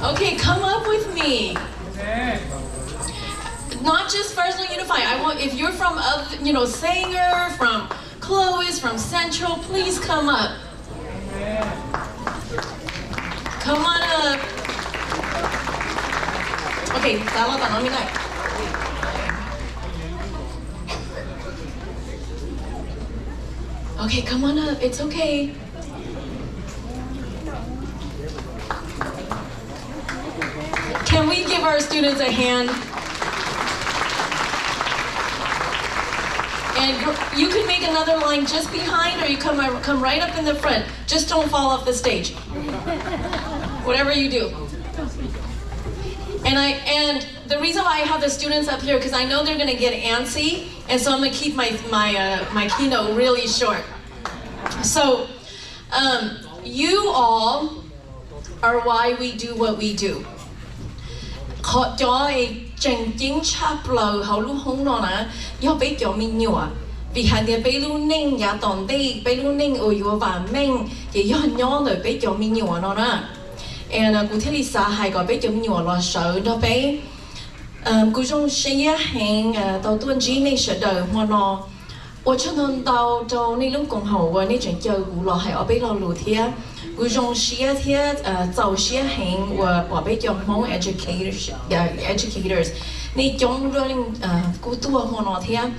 Okay, come up with me. Not just Fresno Unified. I want, if you're from, Sanger, from Clovis, from Central, please come up. Come on up. Okay, tala ta nói này. Okay, come on up. It's okay. Can we give our students a hand? And you can make another line just behind, or you come right up in the front. Just don't fall off the stage. Whatever you do. And the reason why I have the students up here, because I know they're going to get antsy, and so I'm going to keep my keynote really short. So, you all are why we do what we do. Họ cho chân chính chắp lời họ luôn không nói nè, do biết cho mình nhiều à, vì hành địa biết luôn nên nhà tòn đi, biết luôn nên ở yêu và mình, thì do nhỏ rồi biết cho mình nhiều nó nè, and cụ thể là xã hội có biết cho mình nhiều là sợ đó biết, cụ trong sinh hành đầu tuần chỉ nên sợ đời mà nó, 我从头到到那种共和国那种教育了，还要被老路天，我从些天早些行我被叫 Hmong educators，那种人古多好那天，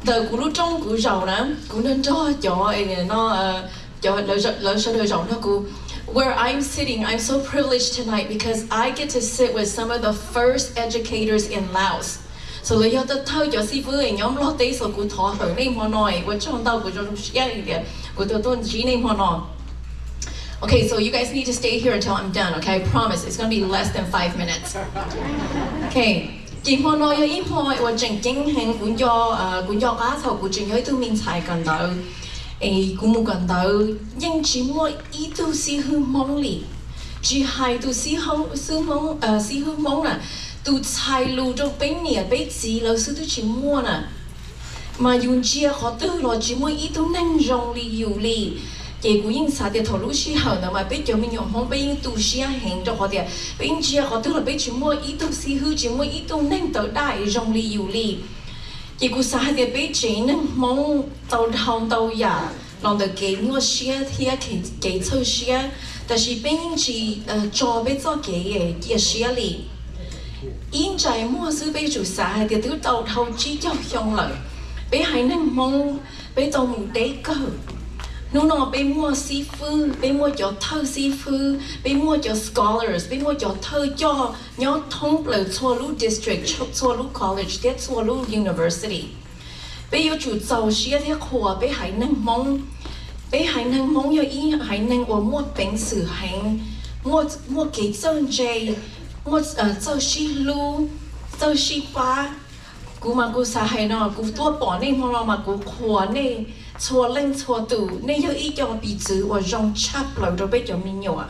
的古路中古绕呢，古能做叫那叫老师的绕那古。Where I'm sitting, I'm so privileged tonight because I get to sit with some of the first educators in Laos. So lấy cho tôi thâu cho sư phụ ấy nhóm lo tế số cụ thọ hở nên họ nói của trong tàu của trong xe này của tôi chỉ nên họ nói. Okay, so you guys need to stay here until I'm done. Okay, I promise it's gonna be less than 5 minutes. Okay, chỉ họ nói cho ít họ của chính chính hành cũng do cá thầu của chính giới tôi mình xài cần đợi, cũng muốn cần đợi, nhưng chỉ mỗi ít tôi xí hư mong lì, chỉ hai tôi xí hư mong là tu sai lu trong bên nhà bên gì là sư tu chỉ mua nè, mà dùng chia họ tư là chỉ mua ít tu năng rong li yêu li, chỉ cũng những sao thì thầu lúc xí hở nè mà bên cho mình用không bên tu xí hành cho họ thì bên chia họ tư là bên chỉ mua ít tu xí hư chỉ mua ít tu năng tới đại rong li yêu li, chỉ cũng sao thì bên chỉ năng mong tàu hồng tàu giả, lòng được cái mua xí thì cái chơi xí,但是bên chỉ cho bên cho cái xí li. Yên trái mua sư bê chủ xã thì tứ tàu thâu chí cho xong lợi bê hãy năng mong bê tàu mù đế cơ Nó nó bé mua sĩ phu, bé mua cho thơ sĩ phu, bé mua cho scholars, bé mua cho thơ cho nhớ thông bờ xua lu district, xua lu college, tiết xua lu university. Bé yêu chủ giàu xía thế khổ, bé hãy nâng mong yêu ý hãy nâng ở mua bánh sử hành, mua cái chân dây, mua châu xí lu, châu xí phá. Cú mà cú sa hay nó, cú tua bỏ nên mà mà cú khóa nên chua lên chua tủ nên yêu ý cho bị chữ và rong chắp lâu rồi bây giờ mình nhớ.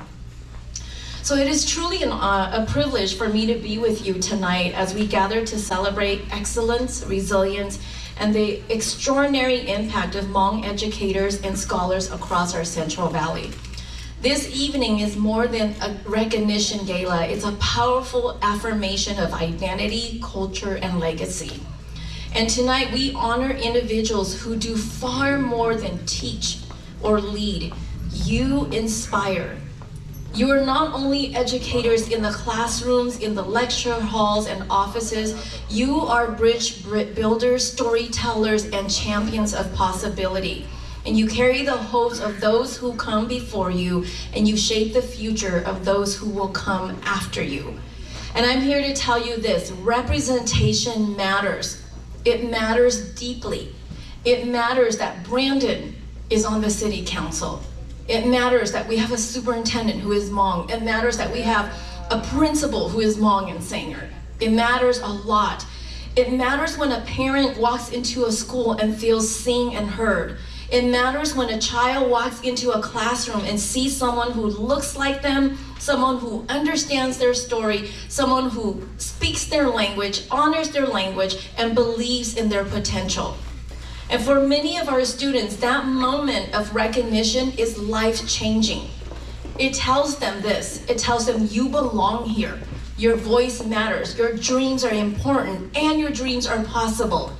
So it is truly a privilege for me to be with you tonight as we gather to celebrate excellence, resilience, and the extraordinary impact of Hmong educators and scholars across our Central Valley. This evening is more than a recognition gala. It's a powerful affirmation of identity, culture, and legacy. And tonight we honor individuals who do far more than teach or lead. You inspire. You are not only educators in the classrooms, in the lecture halls and offices, you are bridge builders, storytellers, and champions of possibility. And you carry the hopes of those who come before you, and you shape the future of those who will come after you. And I'm here to tell you this, representation matters. It matters deeply. It matters that Brandon is on the city council. It matters that we have a superintendent who is Hmong. It matters that we have a principal who is Hmong and Sanger. It matters a lot. It matters when a parent walks into a school and feels seen and heard. It matters when a child walks into a classroom and sees someone who looks like them, someone who understands their story, someone who speaks their language, honors their language, and believes in their potential. And for many of our students, that moment of recognition is life-changing. It tells them this. It tells them you belong here. Your voice matters. Your dreams are important, and your dreams are possible.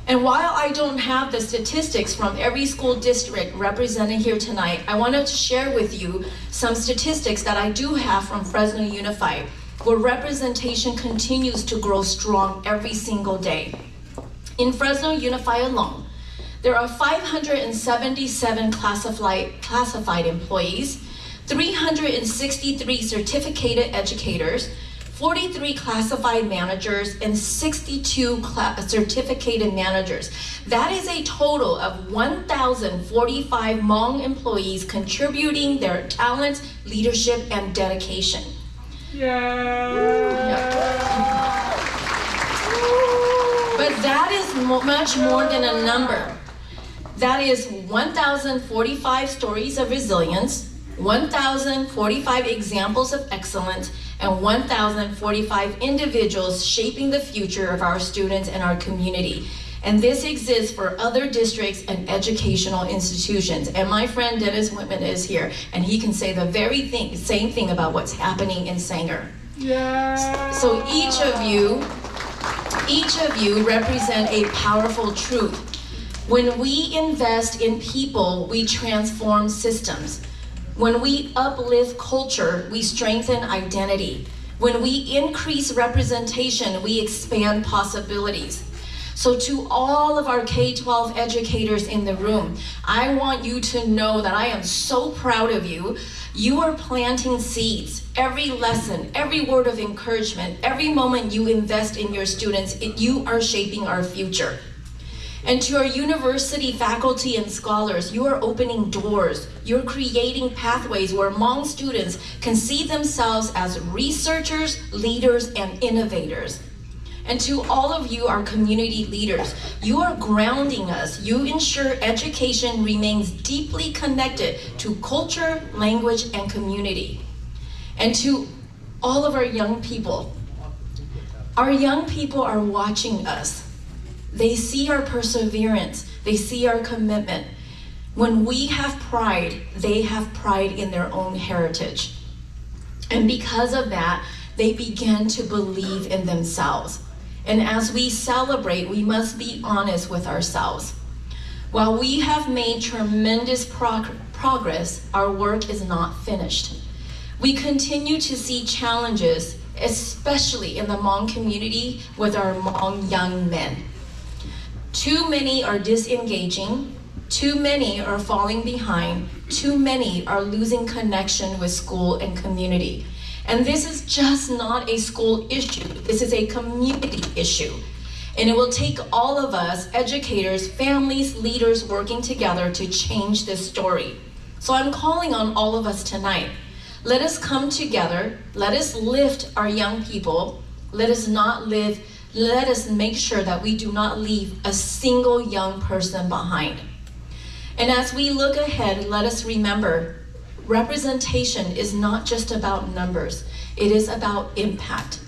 And while I don't have the statistics from every school district represented here tonight, I wanted to share with you some statistics that I do have from Fresno Unified, where representation continues to grow strong every single day. In Fresno Unified alone, there are 577 classified employees, 363 certificated educators, 43 classified managers, and 62 certificated managers. That is a total of 1,045 Hmong employees contributing their talents, leadership, and dedication. But that is much more than a number. That is 1,045 stories of resilience, 1,045 examples of excellence, and 1,045 individuals shaping the future of our students and our community. And this exists for other districts and educational institutions. And my friend Dennis Whitman is here, and he can say the very same thing about what's happening in Sanger. So each of you represent a powerful truth. When we invest in people, we transform systems. When we uplift culture, we strengthen identity. When we increase representation, we expand possibilities. So to all of our K-12 educators in the room, I want you to know that I am so proud of you. You are planting seeds. Every lesson, every word of encouragement, every moment you invest in your students, you are shaping our future. And to our university faculty and scholars, you are opening doors. You're creating pathways where Hmong students can see themselves as researchers, leaders, and innovators. And to all of you, our community leaders, you are grounding us. You ensure education remains deeply connected to culture, language, and community. And to all of our young people are watching us. They see our perseverance. They see our commitment. When we have pride, they have pride in their own heritage. And because of that, they begin to believe in themselves. And as we celebrate, we must be honest with ourselves. While we have made tremendous progress, our work is not finished. We continue to see challenges, especially in the Hmong community with our Hmong young men. Too many are disengaging, Too many are falling behind. Too many are losing connection with school and community. And this is just not a school issue. This is a community issue. And it will take all of us, educators, families, leaders working together to change this story. So I'm calling on all of us tonight. Let us come together. Let us lift our young people. Let us make sure that we do not leave a single young person behind. And as we look ahead, let us remember, representation is not just about numbers. It is about impact.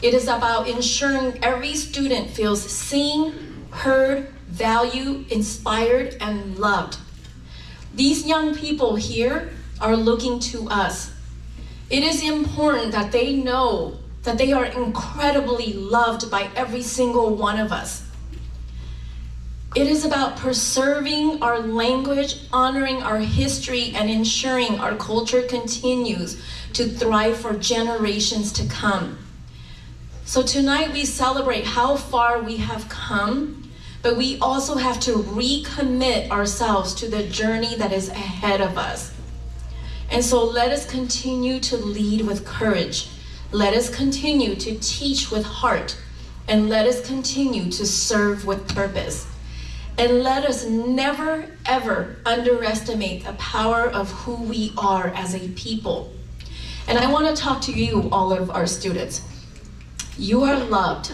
It is about ensuring every student feels seen, heard, valued, inspired, and loved. These young people here are looking to us. It is important that they know that they are incredibly loved by every single one of us. It is about preserving our language, honoring our history, and ensuring our culture continues to thrive for generations to come. So tonight we celebrate how far we have come, but we also have to recommit ourselves to the journey that is ahead of us. And so let us continue to lead with courage. Let us continue to teach with heart, and let us continue to serve with purpose. And let us never, ever underestimate the power of who we are as a people. And I want to talk to you, all of our students. You are loved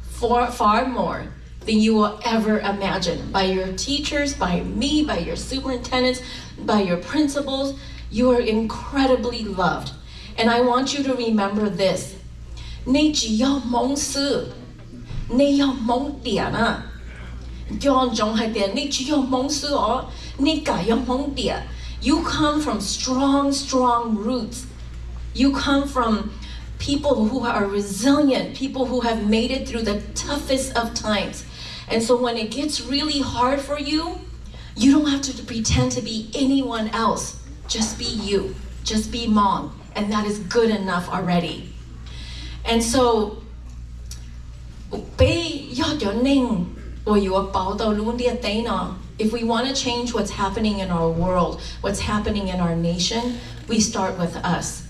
far more than you will ever imagine by your teachers, by me, by your superintendents, by your principals. You are incredibly loved. And I want you to remember this. 你只要蒙事，你要蒙点啊。John係點？你只要蒙事哦，你該要蒙點。You come from strong roots. You come from people who are resilient, people who have made it through the toughest of times. And so when it gets really hard for you, you don't have to pretend to be anyone else. Just be you. Just be Hmong. And that is good enough already. And so, if we want to change what's happening in our world, what's happening in our nation, we start with us.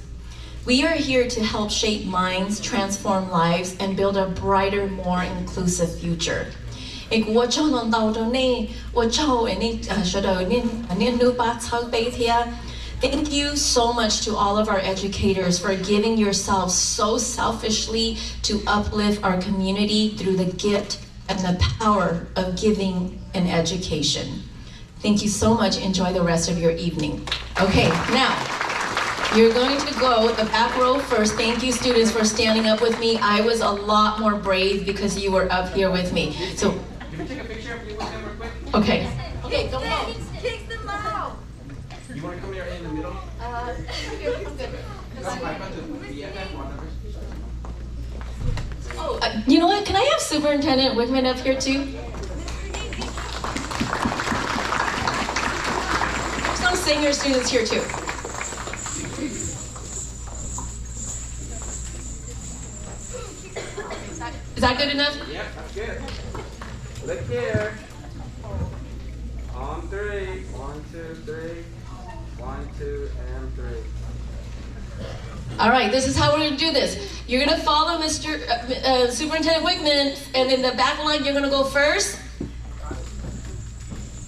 We are here to help shape minds, transform lives, and build a brighter, more inclusive future. Thank you so much to all of our educators for giving yourselves so selfishly to uplift our community through the gift and the power of giving an education. Thank you so much. Enjoy the rest of your evening. Okay, now, you're going to go the back row first. Thank you, students, for standing up with me. I was a lot more brave because you were up here with me. So, Can we take a picture of you with them real quick? okay. Okay, don't go. Kick them out. You want to come here in the middle? Oh, you know what? Can I have Superintendent Wickman up here too? Some senior students here too. Is that good enough? Yeah, that's good. Look here. On 3. 1, 2, 3. 1, 2, and 3. All right, this is how we're gonna do this. You're gonna follow Mr. Superintendent Wickman, and in the back line, you're gonna go first.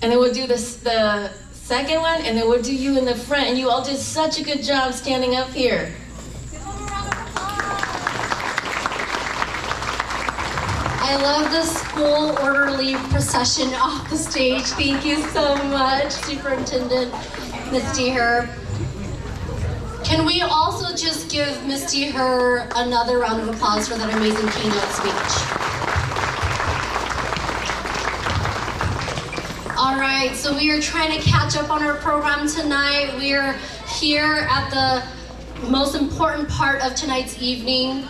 And then we'll do this, the second one, and then we'll do you in the front. And you all did such a good job standing up here. I love the school orderly procession off the stage. Thank you so much, Superintendent Misty Her. Can we also just give Misty Her another round of applause for that amazing keynote speech? All right, so we are trying to catch up on our program tonight. We are here at the most important part of tonight's evening.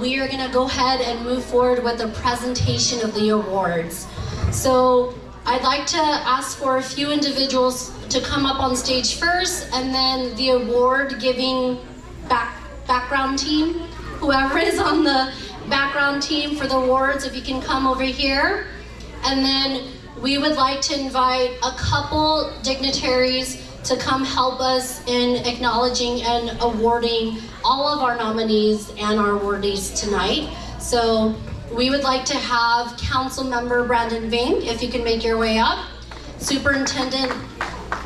We are gonna go ahead and move forward with the presentation of the awards. So I'd like to ask for a few individuals to come up on stage first, and then the award giving background team, whoever is on the background team for the awards, if you can come over here. And then we would like to invite a couple dignitaries to come help us in acknowledging and awarding all of our nominees and our awardees tonight. So we would like to have Council Member Brandon Ving, if you can make your way up, Superintendent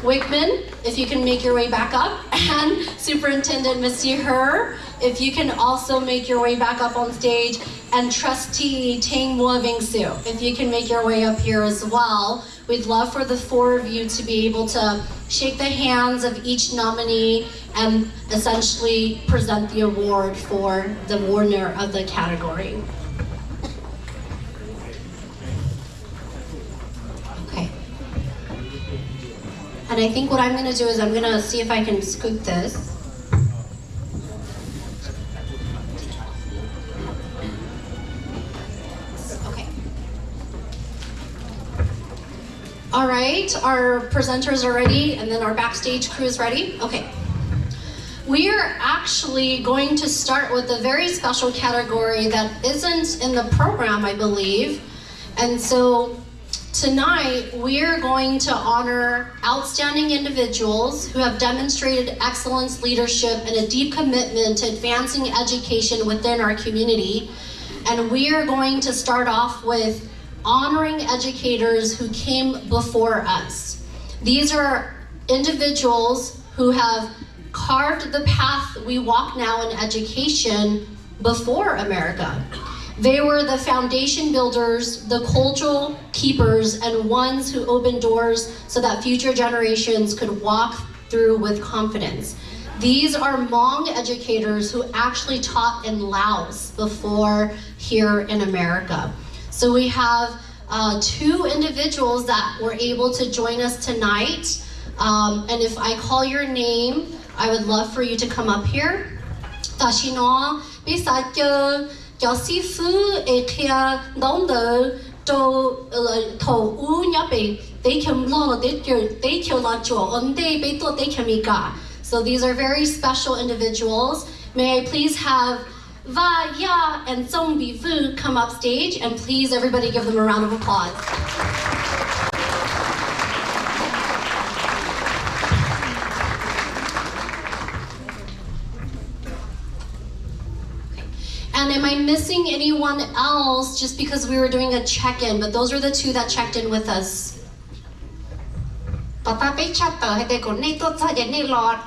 Wickman, if you can make your way back up, and Superintendent Missy Her, if you can also make your way back up on stage, and Trustee Tang Mua Ving Su, if you can make your way up here as well. We'd love for the four of you to be able to shake the hands of each nominee and essentially present the award for the winner of the category. Okay. And I think what I'm gonna do is I'm gonna see if I can scoop this. Okay. All right, our presenters are ready, and then our backstage crew is ready. Okay. We are actually going to start with a very special category that isn't in the program, I believe. And so tonight, we're going to honor outstanding individuals who have demonstrated excellence, leadership, and a deep commitment to advancing education within our community. And we are going to start off with honoring educators who came before us. These are individuals who have carved the path we walk now in education before America. They were the foundation builders, the cultural keepers, and ones who opened doors so that future generations could walk through with confidence. These are Hmong educators who actually taught in Laos before here in America. So we have two individuals that were able to join us tonight. And if I call your name, I would love for you to come up here. Tashino, bisakyo, Josifu, Ekia, Dondo, Do, To, U, Nyabe, they can law, they kill la jo, on day, beto, they can mika. So these are very special individuals. May I please have Va, Ya, and Zongbi Vu come up stage, and please everybody give them a round of applause. And am I missing anyone else just because we were doing a check-in, but those are the two that checked in with us. Tata pe chatter hay để còn nay tốt sao vậy nay lọ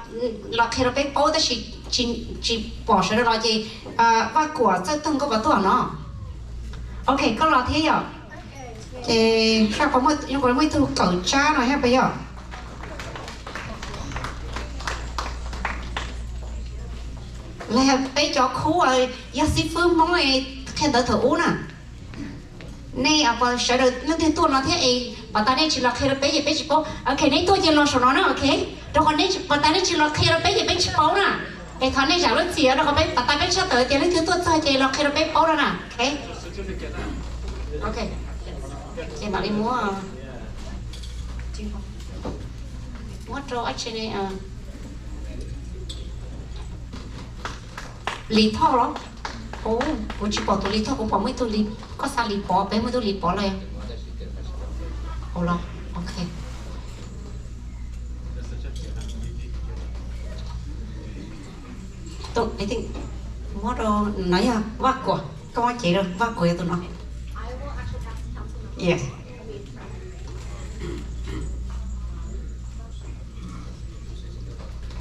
khi nó pe bao ta chỉ bỏ sữa rồi chị và của cho từng có bảo tuổi nó. Ok có lọ thế giờ. Thì sao có một nhưng có mấy thứ cởi cha rồi hay bây giờ. Là pe cho khu rồi gia sĩ phương mong này khen đỡ thử uống nè. Nay à vào sữa được nó thêm tuổi nó thế ấy. Bà ta này chỉ là khi nó bé gì bé chỉ bao, ok này tôi chỉ lo số nó nữa, ok. Rồi còn này bà ta này chỉ là khi nó bé gì bé chỉ bao nè. Cái thằng này giả lớn gì á, rồi còn bé bà ta bé chắc tới tiền lấy thứ tôi chơi chỉ là khi nó bé bao đó nè, ok. Ok. Chị bảo đi mua trâu ở trên này lì thọ đó. Ồ, cô chỉ bỏ tôi lì thọ, cô bỏ mấy tôi lì, có sao lì bỏ bé mấy tôi lì bỏ lại. Hold on. Okay. I think what nãy à vác của có chị rồi vác của tôi nói. Yes.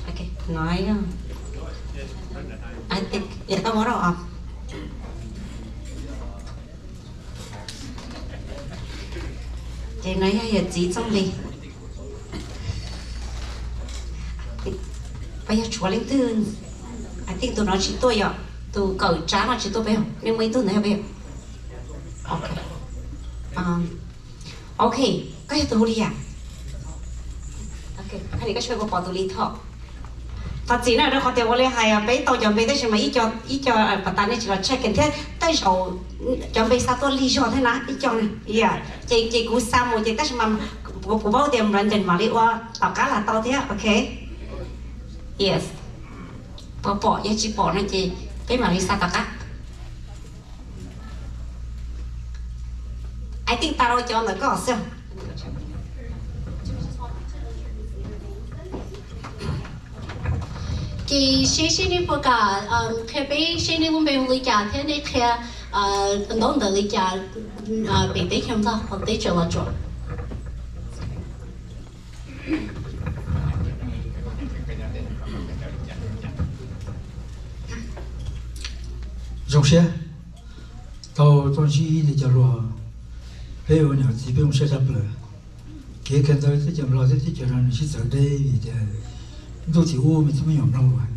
Okay. Nói I think yeah tao nói rồi. Chị nói hay gì trong đi. Bây giờ chúa lên từ I think tụi nó chỉ tôi ạ. Tụi cởi trá nó chỉ tôi bây giờ. Nhưng mấy tụi này bây giờ. Ok. Ok. Cái gì tụi đi à? Ok. Cái này cái chuyện của bọn tụi đi thọ. Thật chỉ là nó có thể vô lên hay bây tao chuẩn bị tới xem mà ý cho bà ta này chỉ là check in thế tới sau chuẩn bị sao tôi lý do thế nào ý cho này yeah chị cũng sao một chị tới mà của bao tiền lần tiền mà đi qua tao cá là tao thế ok yes bỏ vậy chị bỏ này chị cái mà đi sao tao cá I think tao cho nó có sao cái xe này bữa cả khi bé xe này cũng bé lấy cả thế này khi nó đã lấy cả bé bé không ra hoặc bé trở lại chỗ dùng xe tàu trong chi thì cho lo bây giờ nhiều chỉ biết xe đạp rồi cái cái đó thì cho lo thì cho rằng chỉ giờ đây vì thế đôi khi u mình mới nhổm đâu rồi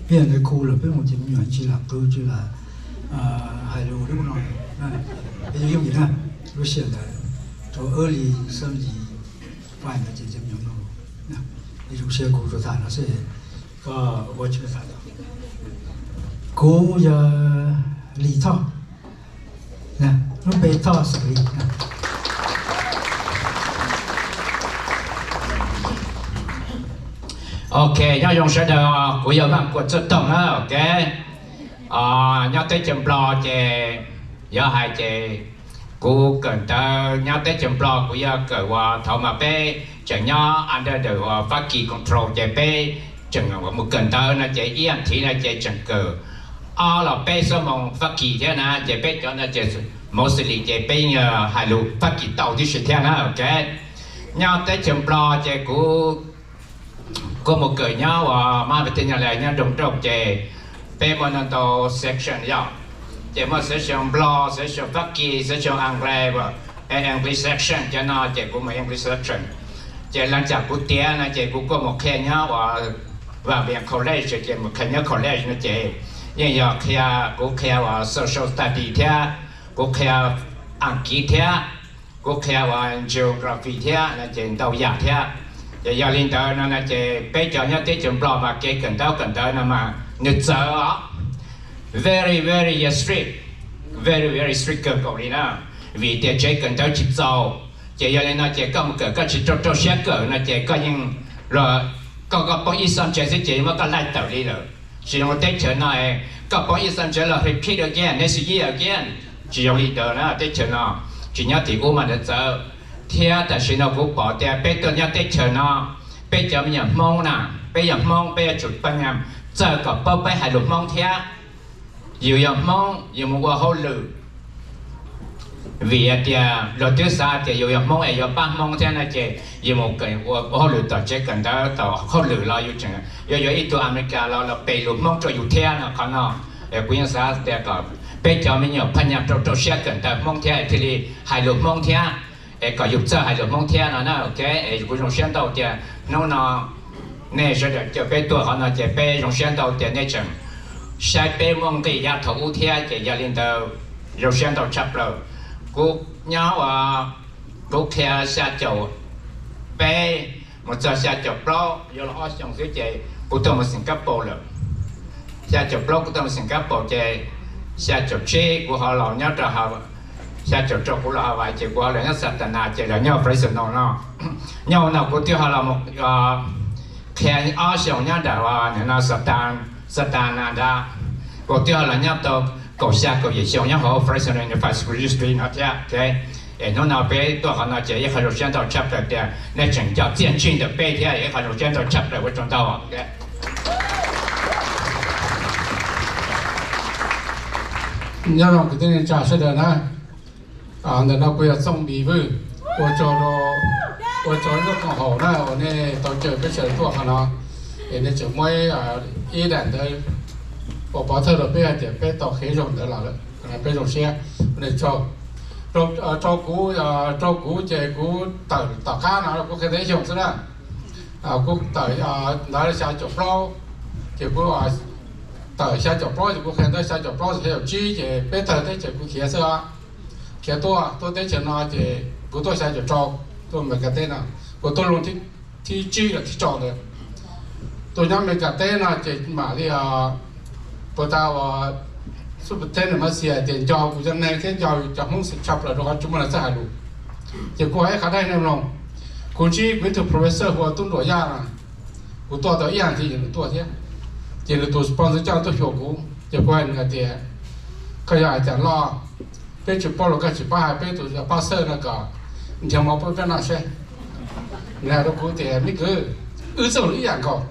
bây giờ cái khu là bây giờ chỉ nhổm chỉ là tôi chỉ là hai lô đúng không bây giờ dùng gì ha lúc xưa là cho early some gì phải là chỉ nhổm đâu ví dụ xe cũ rồi thà nó sẽ có tôi chưa thà đâu cố giờ lý thọ nè nó bê thọ xử lý ok nhau dùng sẽ được của giờ bạn của chất tổng đó ok nhau tới chấm lo chè giờ hai chè cô cần ta nhau tới chấm lo của giờ cởi qua thầu mà bé chẳng nhau under the phát kỳ control chè bé chẳng một cần ta là chè yên thì là chè chẳng cờ là bé số mong phát kỳ thế nào chè bé cho nó chè mostly chè bé nhờ hai lũ phát kỳ tàu thì sẽ thế nào ok nhau tới chấm lo chè của có một cái nhau mà về tình nhà lại nhau đồng trọng chè bé bọn nó section nhau chè một section blo section phát kỳ section anglais và English section cho nó chè của mấy English section chè làm chả của tia là chè của có một khe nhau và về college chè một khe nhau college nó chè nhưng giờ khe của khe và social study thế của khe Anh Ngữ thế của khe và geography thế là chè đầu giả thế giờ giờ linh tới nó là chè bây giờ nhớ tới chấm bò và cái cần tới nó mà nứt giờ very very strict very strict cơ cậu đi nào vì tiền chơi cần tới chích dầu chè giờ linh nó chè có một cái chỉ cho xe cỡ nó chè có những rồi có bao nhiêu sản chè sẽ chè mà có lại tàu đi rồi chỉ một tết chơi này có bao nhiêu sản chè là repeat again next year again chỉ giờ linh tới nó tết chơi nó chỉ nhớ thì mà nứt giờ thếแต่ฉันเอาผู้บอกแต่เป็นตัวนี้ได้เชิญนะเป็นจะมีอย่างมองนะเป็นอย่างมองเป็นจุดปัญญาเจอกับเป้าไปหาหลุมมองเทียอยู่อย่างมองอยู่มัวเขาลือvìเดียเราตื้อซาเดียอยู่อย่างมองอยู่บ้านมองเทียนะเจอยู่มัวเกิดว่าเขาลือต่อเจกันได้ต่อเขาลือเราอยู่จังอยู่อีตัวอเมริกาเราไปหลุมมองจะอยู่เทียนะเขาเนาะกุญแจเดียก็เป็นจะมีอย่างปัญญาตัวเชื่อกันแต่มองเทียที่นี่หาหลุมมองเทียcó dục cho hai được mong theo nó ok cũng dùng xuyên đầu tiền nó nè sẽ được cho bé tuổi họ nó chỉ bé dùng xuyên đầu tiền này chẳng sai bé mong cái giá thầu theo chỉ gia đình đầu dùng xuyên đầu chấp rồi cô nhớ cô theo xa chậu bé một giờ xa chậu pro giờ họ dùng dưới chị cô tôi một Singapore rồi xa chậu pro cô tôi một Singapore chị xa chậu chế của họ làm nhớ cho họ xa chỗ chỗ của họ vậy chỉ qua là nó sạch là chỉ là nhau phải sửa nó nhau nào cũng tiêu họ là một khen ở sau nhau đã và nó sạch là đã cũng tiêu là nhau tàu cổ xa cổ gì sau nhau họ phải sửa nó phải sửa registry nó thế ok nó nào bé tôi họ nói chỉ cái đầu tiên tàu chấp được thì nên chẳng cho tiến trình được bé thế cái đầu tiên tàu chấp được với chúng ta ok nhớ lòng cái tên trả sẽ được nè nên nó bây giờ xong bị vư我做那个好呢我呢到这个小做好了那就没一点的我把它的别点别到黑种的了别种些那照顾这顾到家哪了顾给那种是呢顾到哪里下就包结果到下就包就顾看到下就包是有鸡这别到的这顾开是啊kia tôi thấy chuyện nó thì của tôi sẽ cho tôi mấy cái tên nào của tôi luôn thì chi là thì chọn được tôi nhắm mấy cái tên là chỉ mà đi bữa tao số tên là mà xia tiền cho của dân này thế cho không sự chấp là đó chúng mình là sai luôn chỉ có ấy khá đây nem lòng của chi với từ professor của tôi đổi ra là của tôi tới yên thì tôi thế chỉ là tôi sponsor cho tôi hiểu của chỉ có anh cái tiền cái gì chẳng lo bé chụp bao cái chụp hai bé tụi bao sơ là cả, nhưng mà bao bên nào xem, này đâu có tiền mấy cứ, 走了一样高，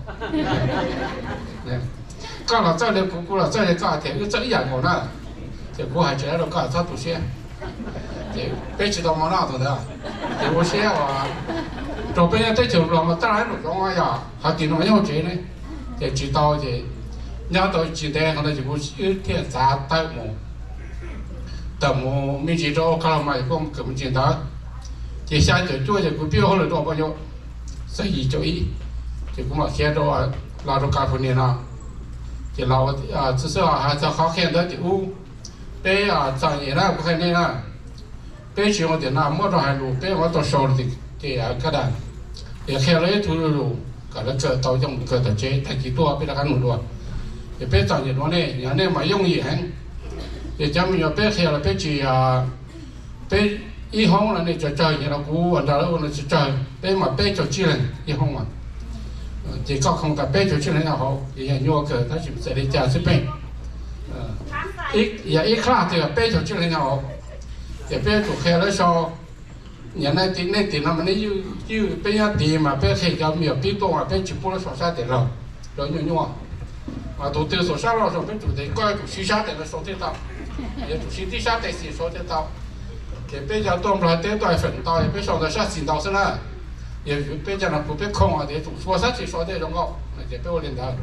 高了这里古了这里高点，走一样高呢，这古还知道高他读些，这别知道毛那种的，这我些话，这边这就了嘛，当然了，我呀，还顶着要这呢，这知道这，伢到今天可能就不有天啥带么，但么没知道看了嘛，也根本知道，这下就做这个标好了多朋友。所以就就咁啊，看到啊，拉到家庭呢，就老啊，至少还是好看到就被啊，张爷呢不看你呢，被喜欢的那么多还路，被我都少了的啊，个的，也看了一头路，个那个到种个的这太几多，被他看多，也被张爷多呢，人家嘛用眼，也咱们要被看了被去啊，被。一行人呢就在人家古文大佬呢就在，俾嘛俾就只能一行啊，这个空的俾就只能也好，也要个他是不是的价值品，一看这个俾就只能也好，也俾就开了说，人那点他们呢有俾人点嘛，俾开个没有俾多啊，俾就不能说啥的了，了用啊，都对说啥了说俾就得怪就许下的了说得到，也就是地下的是说得到。也别叫多不得多粉到，也别说的啥新到是呢，也别叫那不别空啊，也就说啥就说这种个，也别我领导，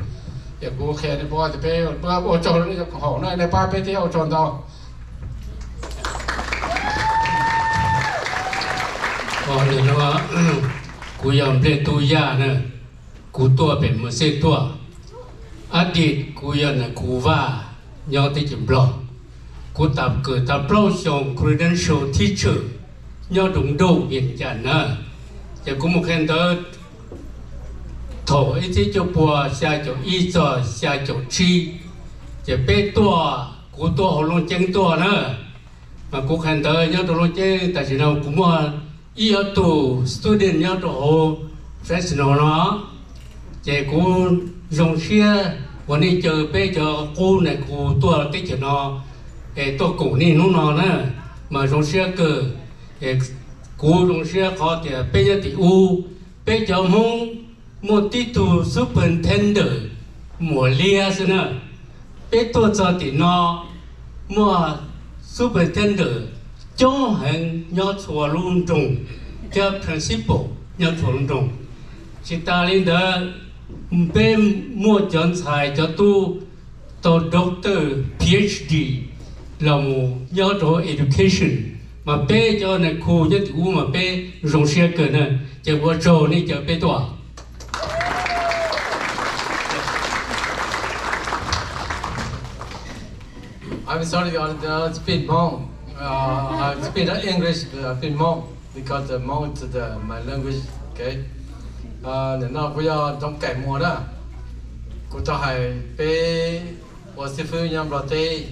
也不看的不就别我做那个好，那把别的要赚到。哦，你那个，กูยอมเล่นตัวยานะกูตัวเป็นมือเส้นตัวอดีตกูยันนะกูว่ายอดที่จิบล้อกูตับเกิดตับเล่าชง credential teacher ยอดดุงโดเวียนจันนะจะกูมุขเห็นเด้อโถไอ้ที่จะปัวชาจะอีจอชาจะชีจะเป็นตัวกูตัวหัวลงเจงตัวนะมากูเห็นเด้อยอดลงเจงแต่ฉันเอากูว่าอีเอาตัว student ยอดโห professional เนาะจะกูยงเชียวันนี้เจอไปเจอกูเนี่ยกูตัวติดเนาะตัวกูนี่นู้นนะมาโรงเรียนเกิดกูโรงเรียนเขาจะเป็นยังติอูเป็นเจ้ามุงมุติตูซูเปอร์เทนเดอร์มัวเลียสินะเป็นตัวจอตินอมัวซูเปอร์เทนเดอร์จงหันยอดชัวลุงจงเจ้า principal ยอดชัวลุงจงชิตาลินเดอร์เป็นมัวจอนชายเจ้าตู้ตัวด็อกเตอร์ PhDเรายอดตัว education มาเป้เจ้าในครูยัดอูมาเป้โรงเรียนเกิดเนี่ยจะว่าโจนี่จะเป้ตัว I'm sorry, I speak Hmong. I speak English, speak Hmong because the Hmong is my language. Okay. Nên nó bây giờ trong cái mùa đó, cô ta hay bé, tôi sư phụ nhắm vào đây.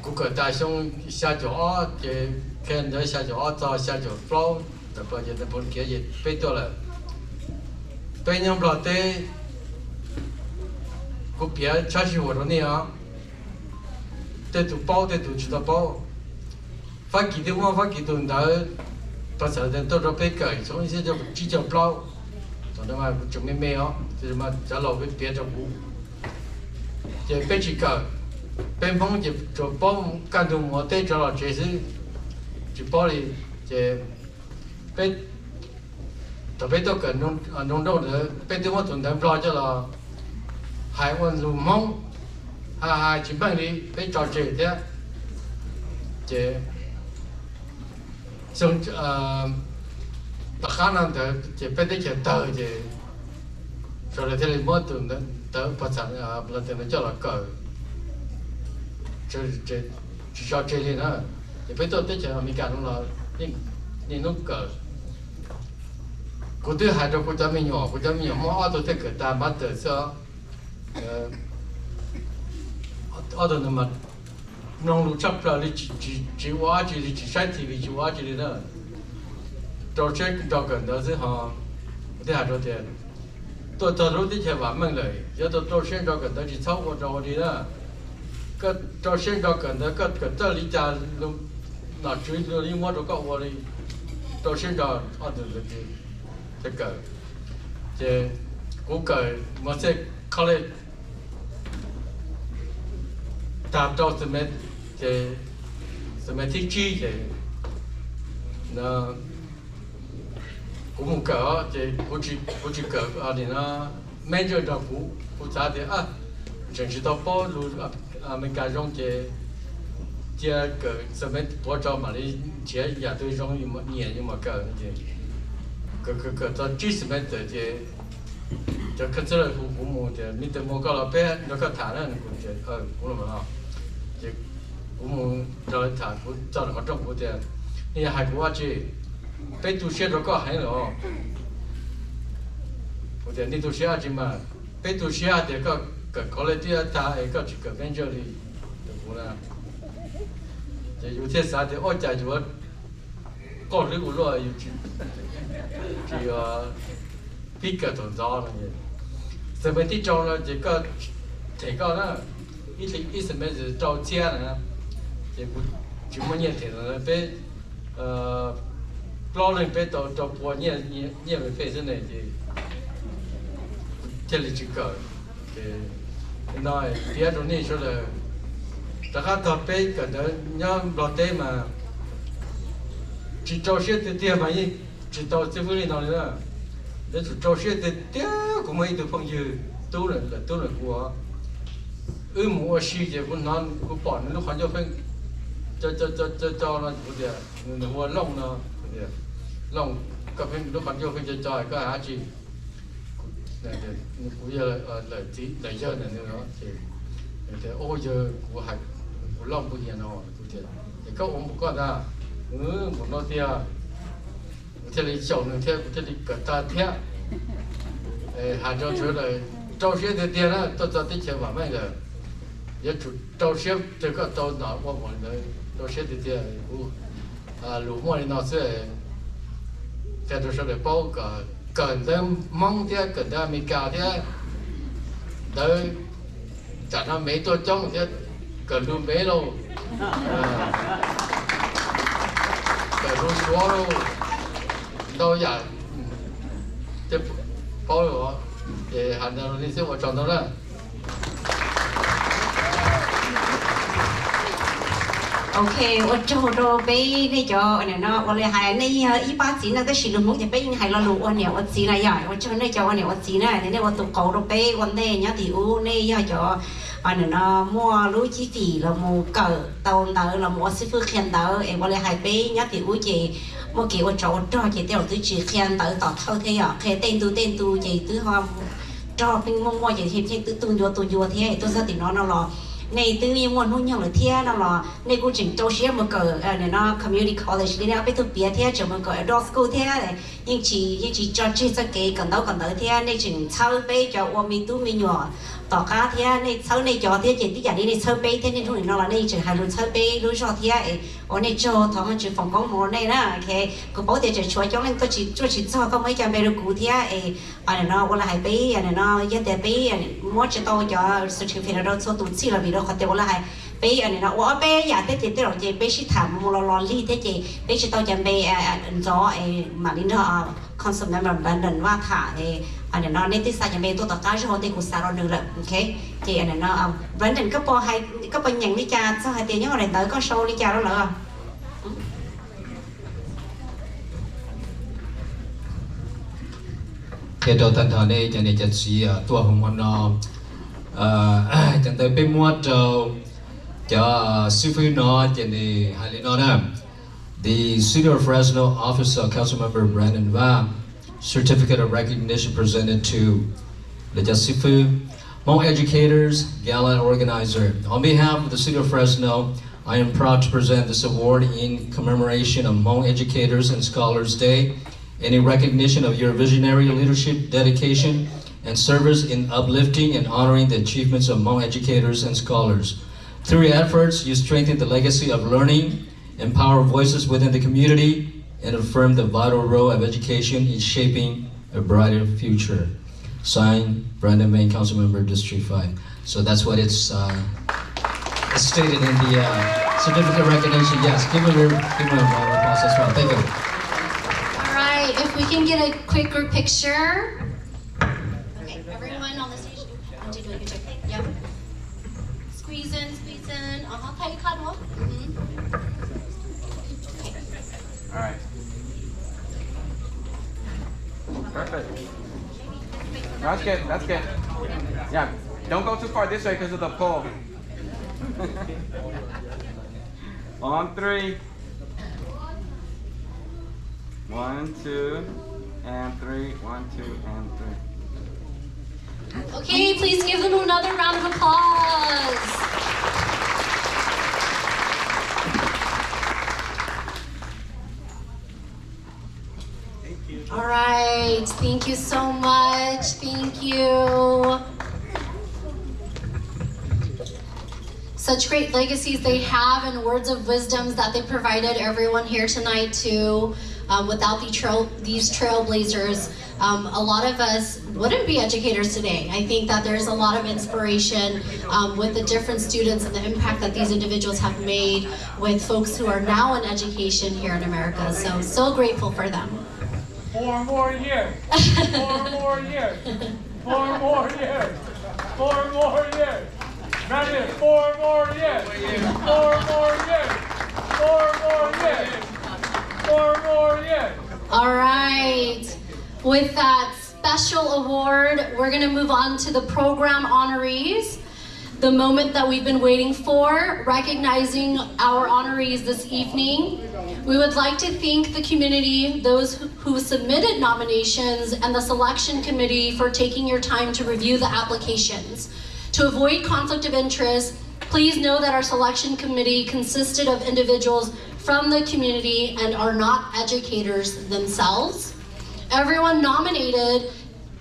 Cô có đại xong xa chỗ, cái khen đấy xa chỗ cho xa chỗ flow, tập bây giờ tập bốn kia gì bé tôi là bé nhắm vào đây. Cô bé cha chị vào đó nè, để tụi bao để tụi chúng ta bao, phát kỳ điều phát kỳ tuần đó, ta sẽ đến tôi rồi bé cởi, xong rồi sẽ chỉ cho bao, xong rồi mà chúng mình mê á, thì mà trả lời với bé trong bụng, thì bé chỉ cởi, bé phong chỉ cho bao can tụi mua tết cho là chế sự, chỉ bao đi, thì bé, tập bé tôi cần nông đâu nữa, bé tôi muốn tuần đó bao cho là hai con dù mong hai chỉ bằng đi cái trò chơi thế chế xong tất cả năng thế chế phải để chế tờ chế rồi là thế này mất tuần đó tờ phát sản lần thứ nó cho là cờ chế trò chơi này nữa thì phải tôi tới chế mình cả nó là đi nó cờ cô thứ hai đó cô cho mình nhỏ mỗi tôi thấy cờ ta bắt từ xưa ở đó mà nông lục chấp là chỉ hóa chỉ sai thì vì chỉ hóa chỉ đó trò chơi trò gần đó chứ họ thế hạt rồi thì tôi lúc đi chơi vắng mình lại giờ tôi trò chơi trò gần đó chỉ sau một trò đi đó cái trò chơi trò gần đó cái tới lý cha luôn là chú ý đi mua đồ cậu vào đi trò chơi trò ở đó thì thế cỡ chứ cũng cỡ mà sẽ college tạm cho sự mấy chứ sự mấy thích chi chứ nó cũng một cỡ chứ cũng chỉ cỡ ở thì nó mấy giờ đó cũng trả thì chẳng chỉ tao bỏ luôn mình cả trong chứ chia cỡ sự mấy bỏ cho mà đi chia nhà tôi trong nhưng mà nhiều nhưng mà cỡ chứ cỡ cho chỉ sự mấy từ chứ cho cái thứ là cũng một chứ mình từ một cái là bé nó có thả ra cũng chứ cũng là mà chứ cũng một cho thả cũng cho nó trong cũng chứนี่หายกูว่าจีไปดูเชื่อเราก็หายหรอ我的你都เชื่อจีมาไปดูเชื่อเดี๋ยวก็เกิดคนเลยที่ตาเองก็จะเกิดเป็นเจอเลยเดี๋ยวกูนะจะอยู่ที่สาเดี๋ยวอ้อใจอยู่ว่าก็รู้กูรู้อยู่ที่พี่เกิดตอนจ้าอะไรเงี้ยสมัยที่จ้าเราจะก็เด็กก็นะอีสมัยจะจ้าเชี่ยนะจะกูจุดมันเนี่ยถึงเลยไปlo lên bé tàu tàu bùa nhẹ về phía trên này thì thế là chỉ cỡ thì nói phía đó này cho là tất cả tàu bé cả đó nhau lo té mà chỉ trâu xe từ tiền mà như chỉ tàu xe vui nào nữa để chỉ trâu xe từ tiền cũng mấy từ phong dư tu là của mua xí thì cũng nói cũng bỏ nó khoản cho phanh cho nó cũng được nó mua lông nó cũng được lông các phim lúc còn vô phim cho có hả chị này cũng giờ lời tí lời giờ này nữa thì ô giờ của hạt của lông của hiền nó cũng được thì các ông một con ra một nó tia thế là chậu nữa thế là cả ta thế hạt cho chỗ là trâu xe thì tiền á tôi cho tí钱买卖的也主trâu xe这个都拿我们的trâu xe thì tiền cũng lũ mua đi nó sẽ thế tôi sẽ để bao cần thêm mong thế cần thêm mình cả thế đấy chẳng hạn mấy tôi trong thế cần luôn mấy đâu cần luôn xóa đâu đâu giờ thế bao rồi thì hành động đi sẽ vào tròn đó đó OK 我做到俾呢咗呢我哋係呢一把錢啊，都是兩毛就俾係攞六呢我錢啦呀，我做呢咗呢我錢啦，呢我讀高到俾我呢一條呢呀咗呢mua lúa chi phí là mua cờ tàu nợ là mua sư phụ khen nợ em我哋係俾一條gì mua kiểu cho chị theo tôi chỉ khen nợ tọt thôi thế à khen tên tu chị tứ hoa cho mình mua chị thêm tứ tuần vô thế tôi sao thì nó là này tự nhiên muốn hôn nhau là thế nào là này cũng chỉnh châu xía một cái này nó community college đi nào bây giờ biết thế cho một cái adult school thế này nhưng chỉ cho chơi cái cần đâu thế này chỉnh sau bây giờ mình tu mình nhỏ tỏ cá thế này sau này cho thế chỉ tí này sau bây thế này thôi nó là này chỉ hai lúc sau bây lúc cho thế ở này cho thằng mình chỉ phòng công mồ này đó ok cứ bảo thế chỉ cho nên tôi chỉ cho có mấy cái bây giờ cụ thế này nó gọi là hai bây này nó giờ để bây mua cho tôi cho certificate đó cho tụi chị là vì đóเขาเตว่าอะไรไปอันนี้นะว่าไปอยากเตเราจะไปชิถามมลลี่เตจไปชิตอจะไปจอมาลินเดอร์คอนซูเมอร์แบรนด์ว่าถ่าอันนี้นะในที่สัญญาณตัวต่อการที่เขาเตกุสารหนึ่งเลยโอเคเจอันนี้นะแบรนด์ก็พอให้ก็เป็นอย่างนี้จ้าสหายเตียงอะไรเต๋อก็โชว์นี่จ้าแล้วเหรอเดี๋ยวท่านท่านนี้จะเนี่ยจะเสียตัวของมันchẳng tới bên mua cho sư phụ nó cho nên hai nó nè the City of Fresno Officer Councilmember Brandon Va certificate of recognition presented to the sư phụ Hmong Educators Gala organizer. On behalf of the City of Fresno, I am proud to present this award in commemoration of Hmong Educators and Scholars Day and in recognition of your visionary leadership, dedication, and service in uplifting and honoring the achievements of Hmong educators and scholars. Through your efforts, you strengthen the legacy of learning, empower voices within the community, and affirm the vital role of education in shaping a brighter future. Signed, Brandon Main, Councilmember, District 5. So that's what it's stated in the certificate of recognition. Yes, give him a round of applause as well. Thank you. All right. If if we can get a quick group picture. Okay, everyone on the stage. Want to do a picture? Yep. Squeeze in, squeeze in. Take a cuddle. All right. Perfect. That's good. That's good. Yeah. Don't go too far this way because of the pole. On 3. 1, 2, and 3. 1, 2, and 3. Okay, please give them another round of applause. All right, thank you so much. Thank you. Such great legacies they have and words of wisdoms that they provided everyone here tonight too. Without these trailblazers, a lot of us wouldn't be educators today. I think that there's a lot of inspiration with the different students and the impact that these individuals have made with folks who are now in education here in America. So grateful for them. 4 more years. 4 more years. 4 more years. 4 more years. Ready? 4 more years. 4 more years. 4 more years. 4 more years. All right. With that special award, we're going to move on to the program honorees. The moment that we've been waiting for, recognizing our honorees this evening. We would like to thank the community, those who submitted nominations, and the selection committee for taking your time to review the applications. To avoid conflict of interest, please know that our selection committee consisted of individuals from the community and are not educators themselves. Everyone nominated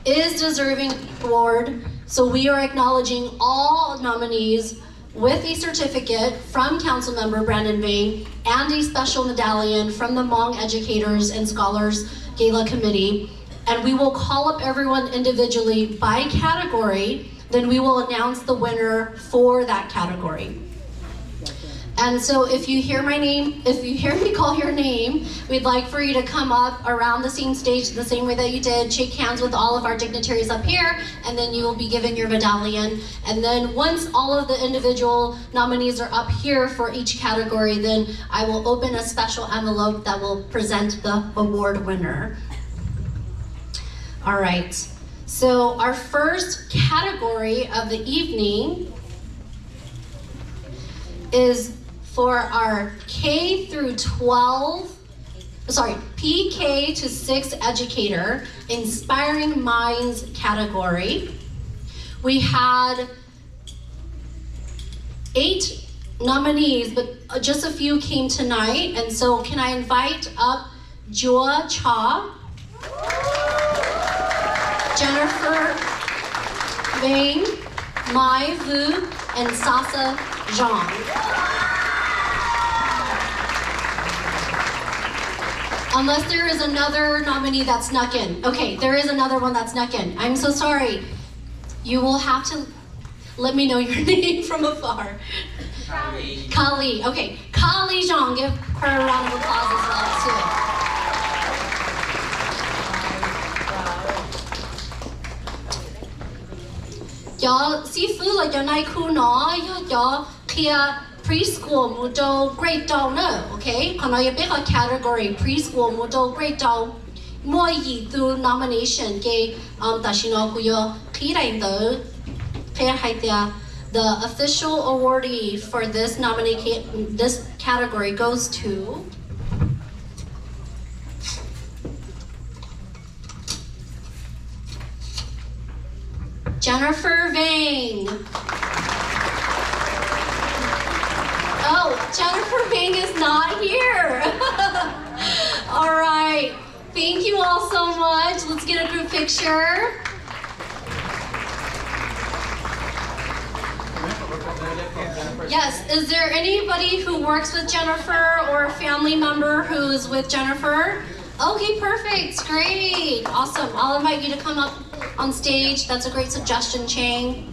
is deserving of the award, so we are acknowledging all nominees with a certificate from Councilmember Brandon Vang and a special medallion from the Hmong Educators and Scholars Gala Committee. And we will call up everyone individually by category, then we will announce the winner for that category. And so if you hear my name, if you hear me call your name, we'd like for you to come up around the same stage the same way that you did, shake hands with all of our dignitaries up here, and then you will be given your medallion. And then once all of the individual nominees are up here for each category, then I will open a special envelope that will present the award winner. All right, so our first category of the evening is for our PK to 6 educator, Inspiring Minds category. We had 8 nominees, but just a few came tonight. And so can I invite up Jua Cha, Jennifer Vang, Mai Vu, and Sasa Zhang. Unless there is another nominee that snuck in. Okay, there is another one that snuck in. I'm so sorry. You will have to let me know your name from afar. Kali. Kali, okay. Kali Zhang, give her a round of applause as well, too. Y'all, seafood like your night cool no, y'all clear preschool mudo grade down no, okay? Còn nói biết là category preschool mudo grade down. Mỗi gì tu nomination cái ta xin nói của yo khi đại tử fair hay the official awardee for this this category goes to Jennifer Vang. Oh, Jennifer Vang is not here. All right, thank you all so much. Let's get a group picture. Yes, is there anybody who works with Jennifer or a family member who's with Jennifer? Okay, perfect, great, awesome. I'll invite you to come up on stage. That's a great suggestion, Chang.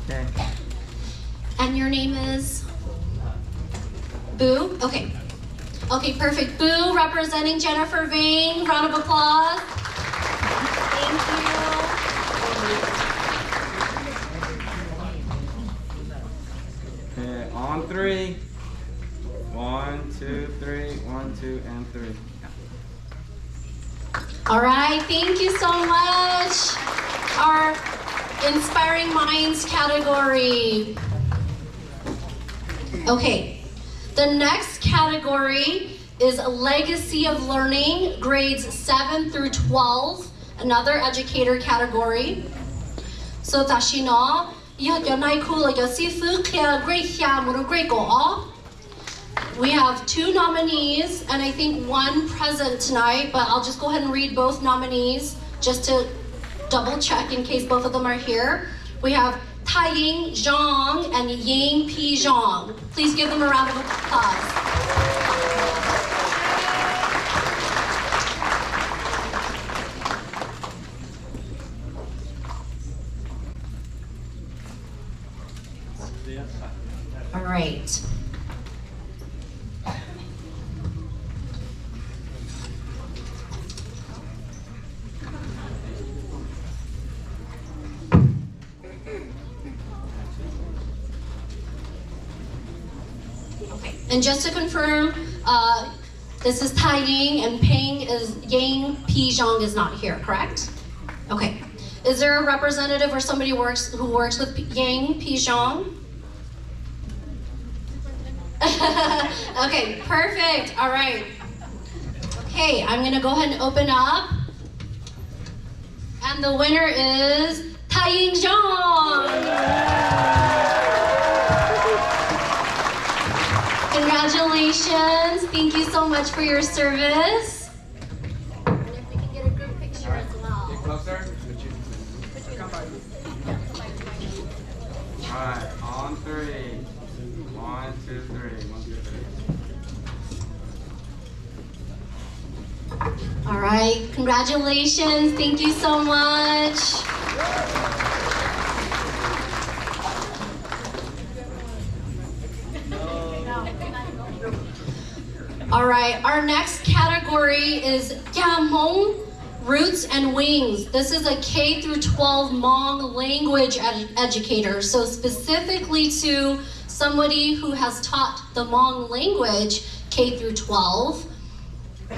Okay. And your name is? Boo? Okay. Okay, perfect. Boo representing Jennifer Vane. Round of applause. Thank you. Okay, on 3. 1, 2, 3. 1, 2, and 3. All right, thank you so much. Our Inspiring Minds category. Okay, the next category is Legacy of Learning, grades 7 through 12, another educator category. So tashino, we have 2 nominees and I think 1 present tonight, but I'll just go ahead and read both nominees just to double check in case both of them are here. We have Taiying Zhang and Ying P. Zhang. Please give them a round of applause. All right. And just to confirm, this is Tai Ying and Peng is Yang P. Zhang is not here, correct? Okay. Is there a representative or somebody who works with Yang P. Zhang? Okay, perfect. All right. Okay, I'm gonna go ahead and open up. And the winner is Tai Ying Zhang. Congratulations. Thank you so much for your service. And if we can get a group picture as well. Get closer. Alright, on 3. 1, 2, 3. 1, 2, 3. All right. Congratulations. Thank you so much. All right, our next category is Hmong Roots and Wings. This is a K through 12 Hmong language educator. So specifically to somebody who has taught the Hmong language K through 12.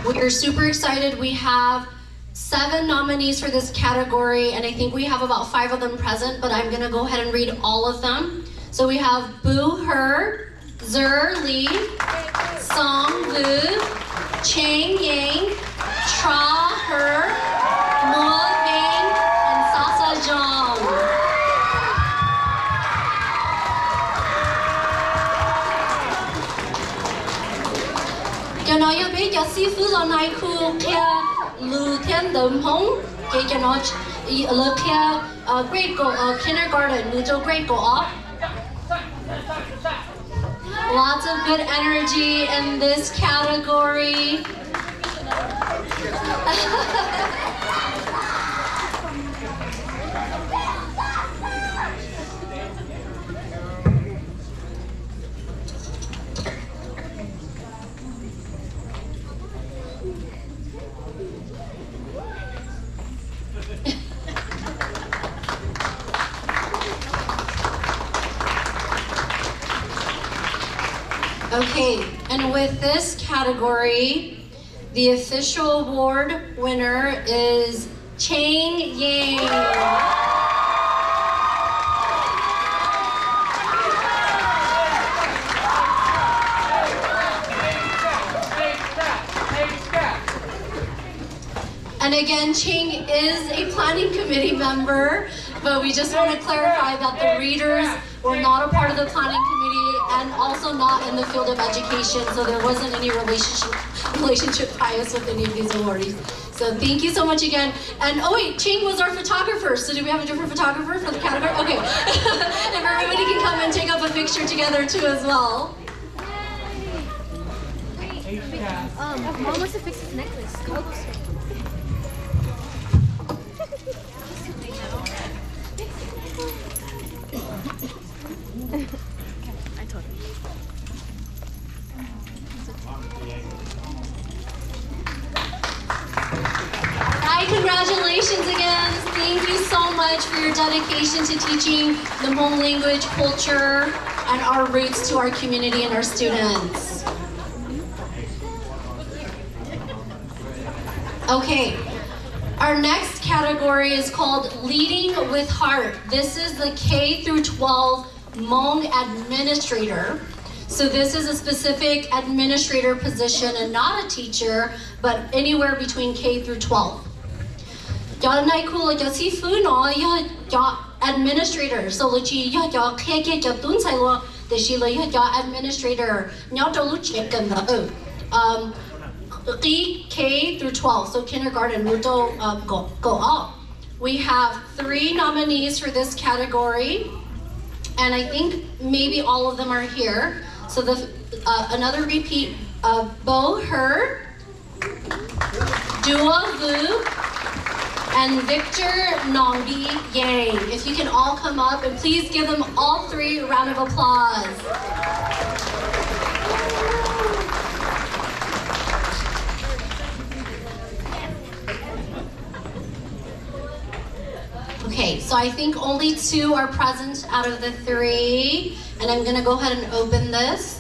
We're super excited. We have 7 nominees for this category, and I think we have about 5 of them present, but I'm gonna go ahead and read all of them. So we have Boo Her, Zer Li, Song Vu, Chang Yang, Tra Her, Mo Bing, and Sasa Zhang. Cho nó yêu biết cho sư phụ lần này khu kia lưu thiên đầm hông cái cho nó lưu kia grade go kindergarten lưu cho grade go up. Lots of good energy in this category. Okay, and with this category, the official award winner is Chang Yang. And again, Chang is a planning committee member, but we just want to clarify that the readers were not a part of the planning committee and also not in the field of education, so there wasn't any relationship bias with any of these awardees. So thank you so much again. And oh wait, Chang was our photographer, so do we have a different photographer for the category? Okay, if everybody can come and take up a picture together too as well. Mom wants to fix his necklace. Come closer. I told him. your dedication to teaching the Hmong language, culture, and our roots to our community and our students. Okay, our next category is called Leading with Heart. This is the K through 12 Hmong administrator. So this is a specific administrator position and not a teacher, but anywhere between K through 12. Cho này khu là cho sư phụ nó cho administrator, so là chỉ cho K cho tuấn sai lo, thì chỉ là cho administrator. Nhớ cho lúc check cần đó. K through 12, so kindergarten, go up. We have 3 nominees for this category, and I think maybe all of them are here. So another repeat, Bo Her, Dua Vu, and Victor Nongbi Yang. If you can all come up, and please give them all 3 a round of applause. Okay, so I think only 2 are present out of the 3, and I'm gonna go ahead and open this.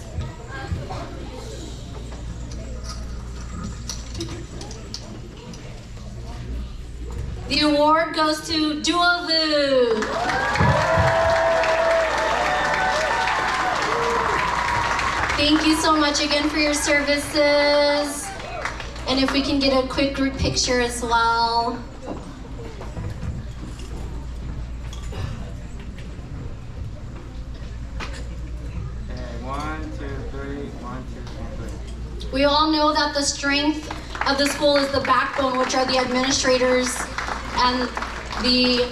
The award goes to Dua Vu. Thank you so much again for your services. And if we can get a quick group picture as well. We all know that the strength of the school is the backbone, which are the administrators and the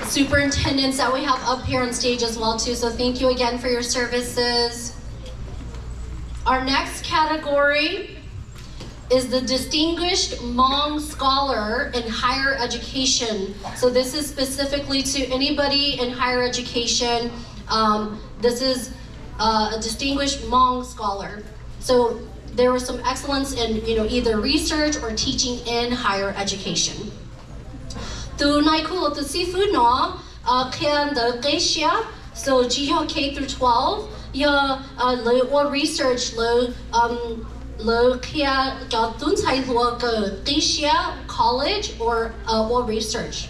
superintendents that we have up here on stage as well too. So thank you again for your services. Our next category is the Distinguished Hmong Scholar in Higher Education. So this is specifically to anybody in higher education. This is a Distinguished Hmong Scholar. So there was some excellence in either research or teaching in higher education. Tu nai ku tu sifu no kan the Asia, so K through 12 ya or research lo kia ga tun sai lo go Asia college or research.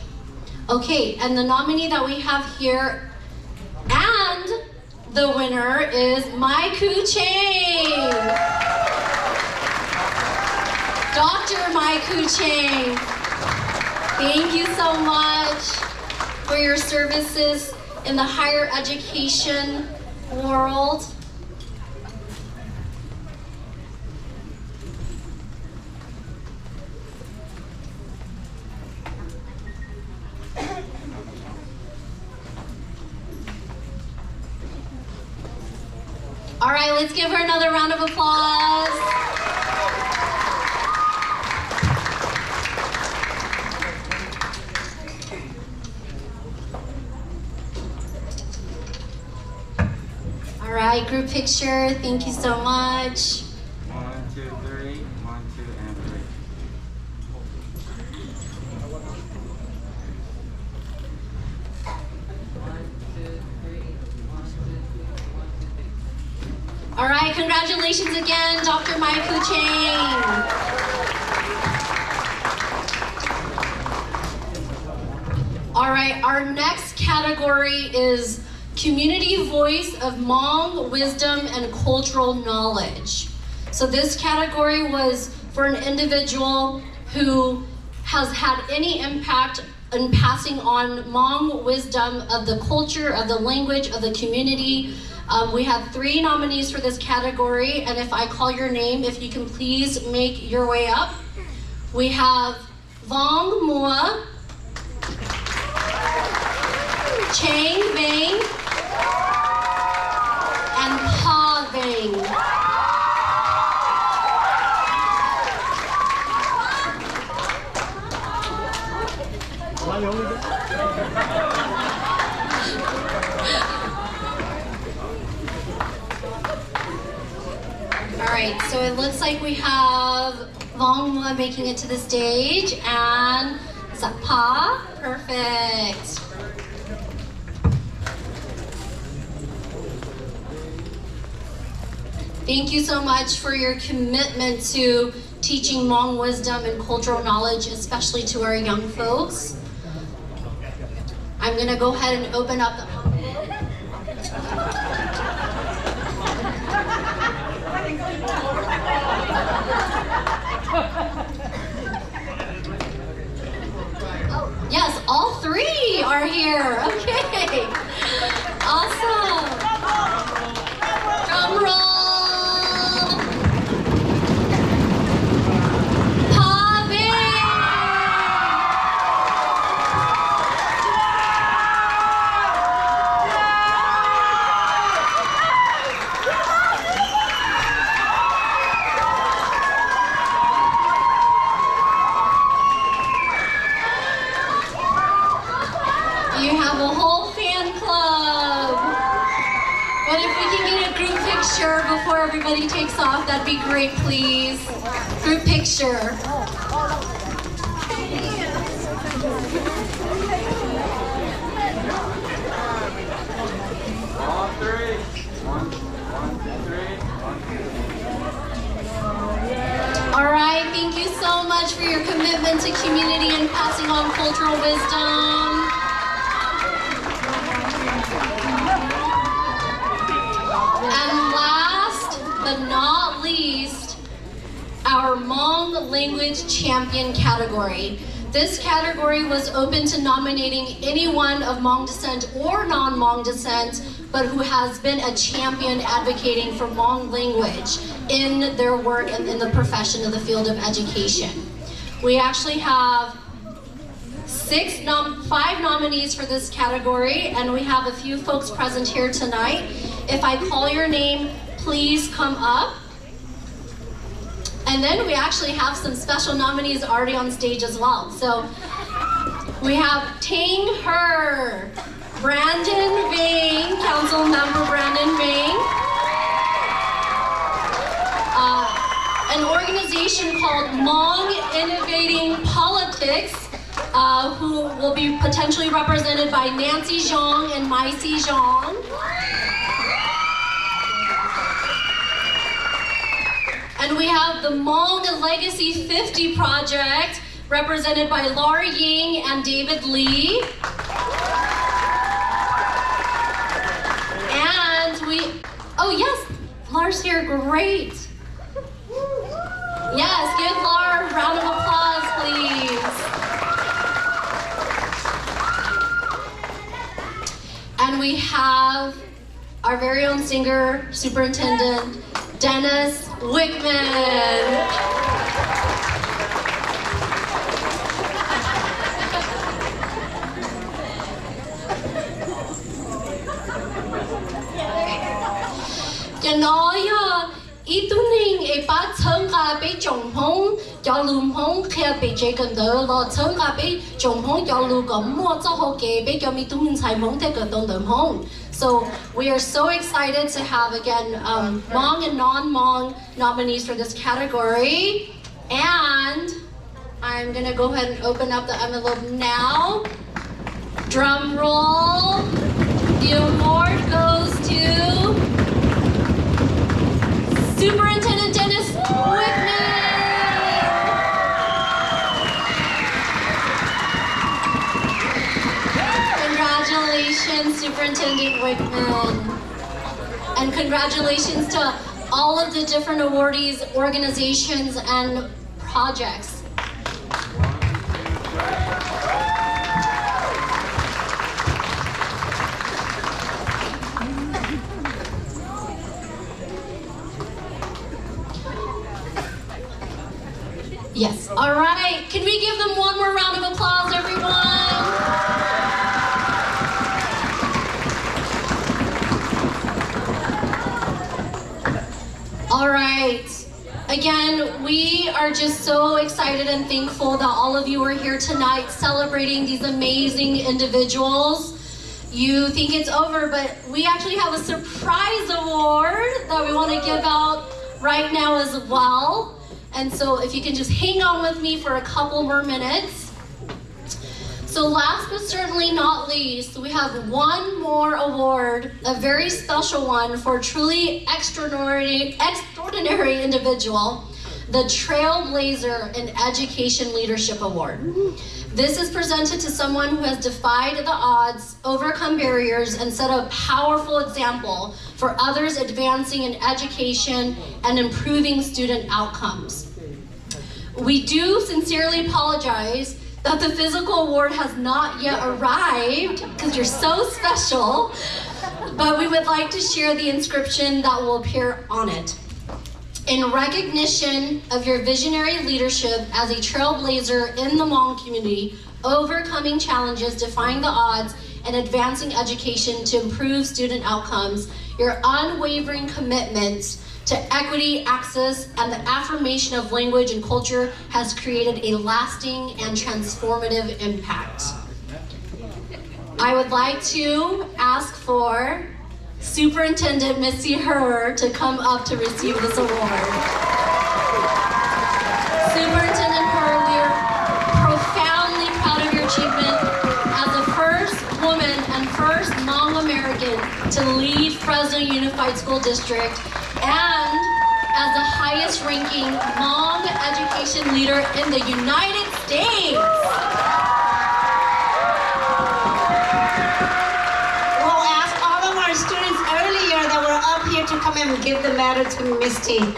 Okay, and the nominee that we have here and the winner is Mai Ku Chang. Dr. Mai Ku Chang, thank you so much for your services in the higher education world. All right, let's give her another round of applause. All right, group picture, thank you so much. 1, 2, 3, 1, 2, and 3. All right, congratulations again, Dr. Mai Ku Chang. All right, our next category is Community Voice of Hmong Wisdom and Cultural Knowledge. So this category was for an individual who has had any impact in passing on Hmong wisdom of the culture, of the language, of the community. We have 3 nominees for this category, and if I call your name, if you can please make your way up. We have Vong Mua, Chang Vang, and Pa Vang. All right, so it looks like we have Vong Mua making it to the stage, and is that Pa? Perfect. Thank you so much for your commitment to teaching Hmong wisdom and cultural knowledge, especially to our young folks. I'm going to go ahead and open up the Oh, yes, all three are here. Okay. Awesome. Drum roll. You have a whole fan club. But if we can get a group picture before everybody takes off, that'd be great, please. Group picture. On three. One, two, three. All right, thank you so much for your commitment to community and passing on cultural wisdom. And last but not least, our Hmong language champion category. This category was open to nominating anyone of Hmong descent or non-Hmong descent, but who has been a champion advocating for Hmong language in their work and in the profession of the field of education. We actually have 5 nominees for this category, and we have a few folks present here tonight. If I call your name, please come up. And then we actually have some special nominees already on stage as well. So we have Ting Her, Brandon Vang, Council Member Brandon Vang, an organization called Hmong Innovating Politics, who will be potentially represented by Nancy Zhang and Maisi Zhang. And we have the Hmong Legacy 50 Project, represented by Laura Ying and David Lee. And oh yes, Laura's here, great. Yes, give Laura a round of applause, please. And we have our very own singer, superintendent, Dennis Wickman. Cho nói ý tu ninh e ba chang ga be chong hong cho lum hong khe be che kan de lo chang ga be chong hong cho lu gom mo cho ho ke be cho mi tu min sai hong te ka dong dom hong. So we are so excited to have again Hmong and non-Hmong nominees for this category. And I'm gonna go ahead and open up the envelope now. Drum roll. The award goes to Superintendent Dennis Wickman. Congratulations, Superintendent Wickman. And congratulations to all of the different awardees, organizations, and projects. Yes, all right. Can we give them one more round of applause, everyone? All right. Again, we are just so excited and thankful that all of you are here tonight celebrating these amazing individuals. You think it's over, but we actually have a surprise award that we want to give out right now as well. And so if you can just hang on with me for a couple more minutes. So last but certainly not least, we have one more award, a very special one for a truly extraordinary individual, the Trailblazer in Education Leadership Award. This is presented to someone who has defied the odds, overcome barriers, and set a powerful example for others advancing in education and improving student outcomes. We do sincerely apologize that the physical award has not yet arrived, because you're so special, but we would like to share the inscription that will appear on it. In recognition of your visionary leadership as a trailblazer in the Hmong community, overcoming challenges, defying the odds, and advancing education to improve student outcomes, your unwavering commitment to equity, access, and the affirmation of language and culture has created a lasting and transformative impact. I would like to ask for Superintendent Missy Her to come up to receive this award. Superintendent Her, we are profoundly proud of your achievement as the first woman and first Hmong American to lead Fresno Unified School District, and as the highest ranking Hmong education leader in the United States. We'll ask all of our students earlier that were up here to come and give the medal to Misty.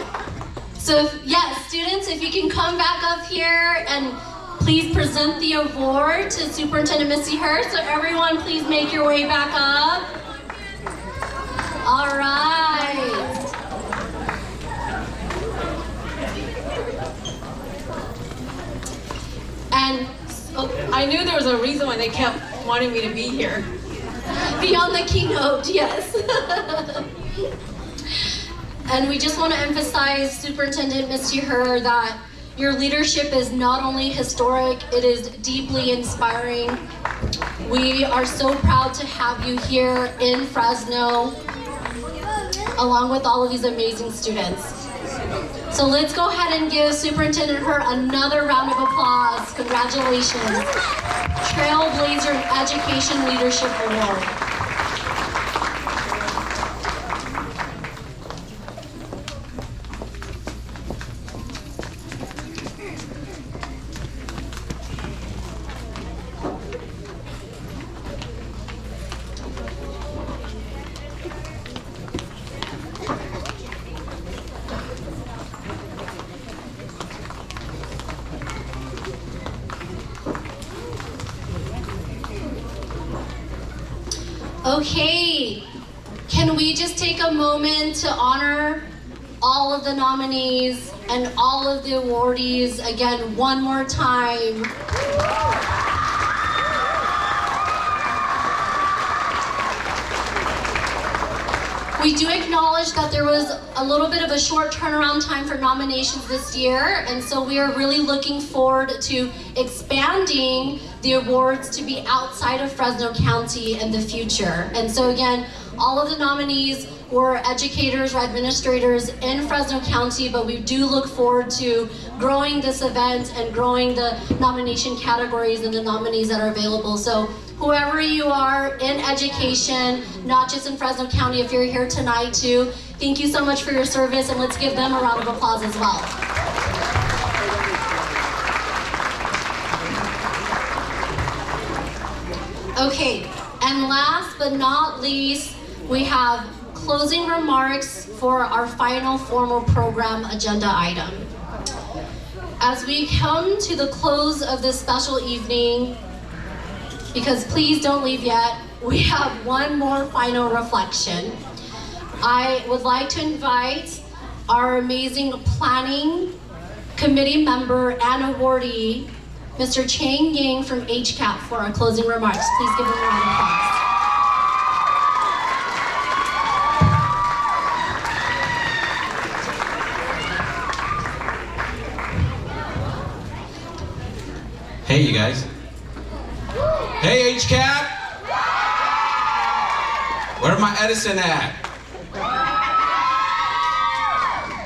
So yes, students, if you can come back up here and please present the award to Superintendent Missy Her. So everyone, please make your way back up. All right. And I knew there was a reason why they kept wanting me to be here. Beyond the keynote, yes. And we just want to emphasize, Superintendent Missy Her, that your leadership is not only historic, it is deeply inspiring. We are so proud to have you here in Fresno, along with all of these amazing students. So let's go ahead and give Superintendent Her another round of applause. Congratulations. Trailblazer Education Leadership Award. Okay, can we just take a moment to honor all of the nominees and all of the awardees again one more time? We do acknowledge that there was a little bit of a short turnaround time for nominations this year, and so we are really looking forward to expanding the awards to be outside of Fresno County in the future. And so again, all of the nominees were educators or administrators in Fresno County, but we do look forward to growing this event and growing the nomination categories and the nominees that are available. So whoever you are in education, not just in Fresno County, if you're here tonight too, thank you so much for your service, and let's give them a round of applause as well. Okay, and last but not least, we have closing remarks for our final formal program agenda item. As we come to the close of this special evening, because please don't leave yet, we have one more final reflection. I would like to invite our amazing planning committee member and awardee, Mr. Chang Yang from HCAP, for our closing remarks. Please give him a round of applause. Hey, you guys. Hey, HCAP. Where my Edison at?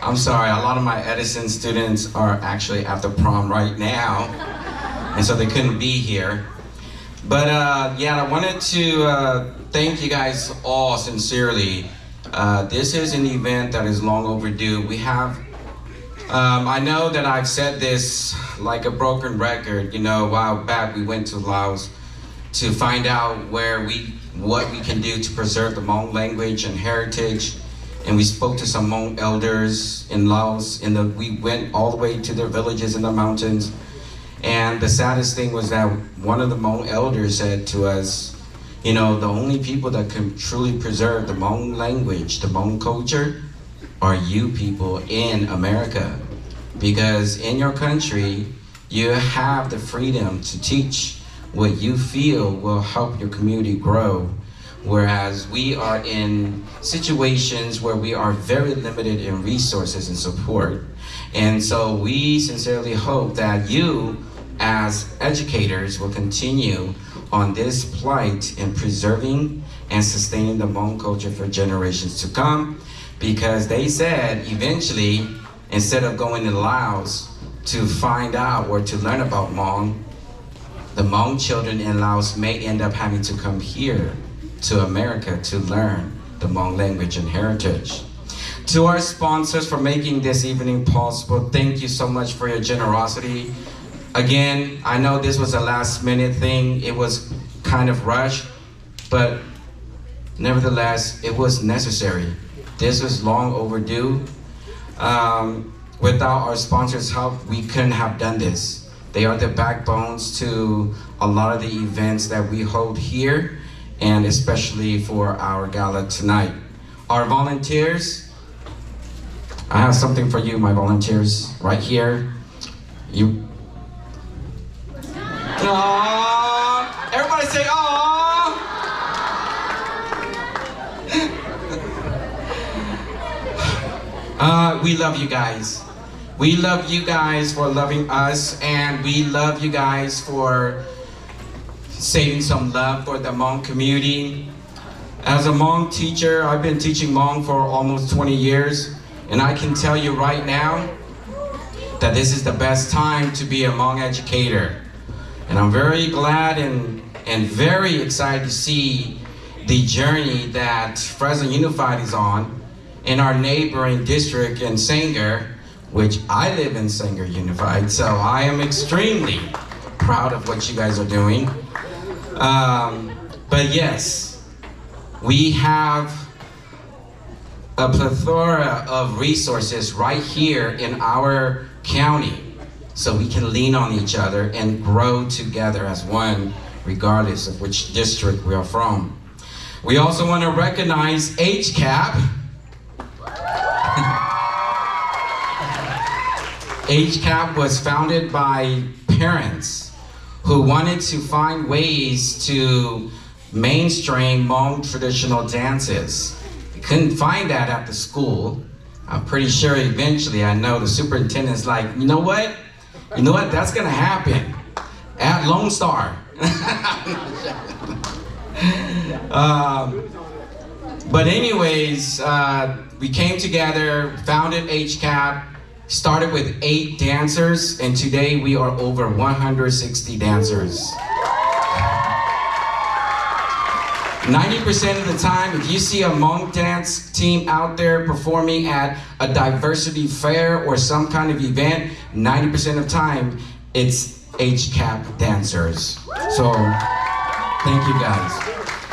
I'm sorry, a lot of my Edison students are actually at the prom right now, and so they couldn't be here. But yeah, I wanted to thank you guys all sincerely. This is an event that is long overdue. We have, I know that I've said this like a broken record. You know, a while back we went to Laos to find out what we can do to preserve the Hmong language and heritage. And we spoke to some Hmong elders in Laos, we went all the way to their villages in the mountains. And the saddest thing was that one of the Hmong elders said to us, you know, the only people that can truly preserve the Hmong language, the Hmong culture, are you people in America. Because in your country, you have the freedom to teach what you feel will help your community grow. Whereas we are in situations where we are very limited in resources and support. And so we sincerely hope that you, as educators, will continue on this plight in preserving and sustaining the Hmong culture for generations to come. Because they said eventually, instead of going to Laos to find out or to learn about Hmong, the Hmong children in Laos may end up having to come here to America to learn the Hmong language and heritage. To our sponsors for making this evening possible, thank you so much for your generosity. Again, I know this was a last minute thing. It was kind of rushed, but nevertheless, it was necessary. This was long overdue. Without our sponsors' help, we couldn't have done this. They are the backbones to a lot of the events that we hold here, and especially for our gala tonight. Our volunteers, I have something for you, my volunteers, right here. You. Aww. Everybody say aww. We love you guys. We love you guys for loving us, and we love you guys for saving some love for the Hmong community. As a Hmong teacher, I've been teaching Hmong for almost 20 years, and I can tell you right now that this is the best time to be a Hmong educator. And I'm very glad and very excited to see the journey that Fresno Unified is on in our neighboring district in Sanger, which I live in Sanger Unified, so I am extremely proud of what you guys are doing. But yes, we have a plethora of resources right here in our county, so we can lean on each other and grow together as one, regardless of which district we are from. We also want to recognize HCAP. HCAP was founded by parents who wanted to find ways to mainstream Hmong traditional dances. They couldn't find that at the school. I'm pretty sure eventually, I know the superintendent's like, you know what? That's gonna happen at Lone Star. But anyways, we came together, founded HCAP, started with 8 dancers, and today we are over 160 dancers. 90% of the time, if you see a Hmong dance team out there performing at a diversity fair or some kind of event, 90% of the time, it's HCAP dancers. So, thank you guys.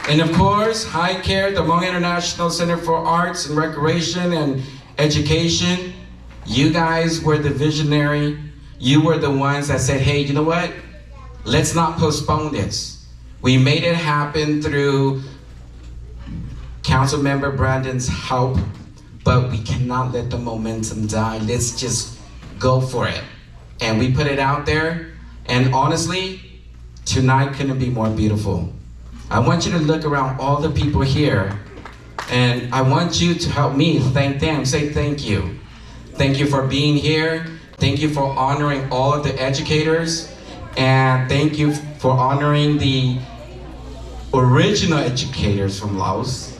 And of course, High Care, the Hmong International Center for Arts and Recreation and Education. You guys were the visionary. You were the ones that said, hey, you know what? Let's not postpone this. We made it happen through Councilmember Brandon's help, but we cannot let the momentum die. Let's just go for it. And we put it out there, and honestly, tonight couldn't be more beautiful. I want you to look around all the people here, and I want you to help me thank them. Say thank you. Thank you for being here. Thank you for honoring all of the educators. And thank you for honoring the original educators from Laos.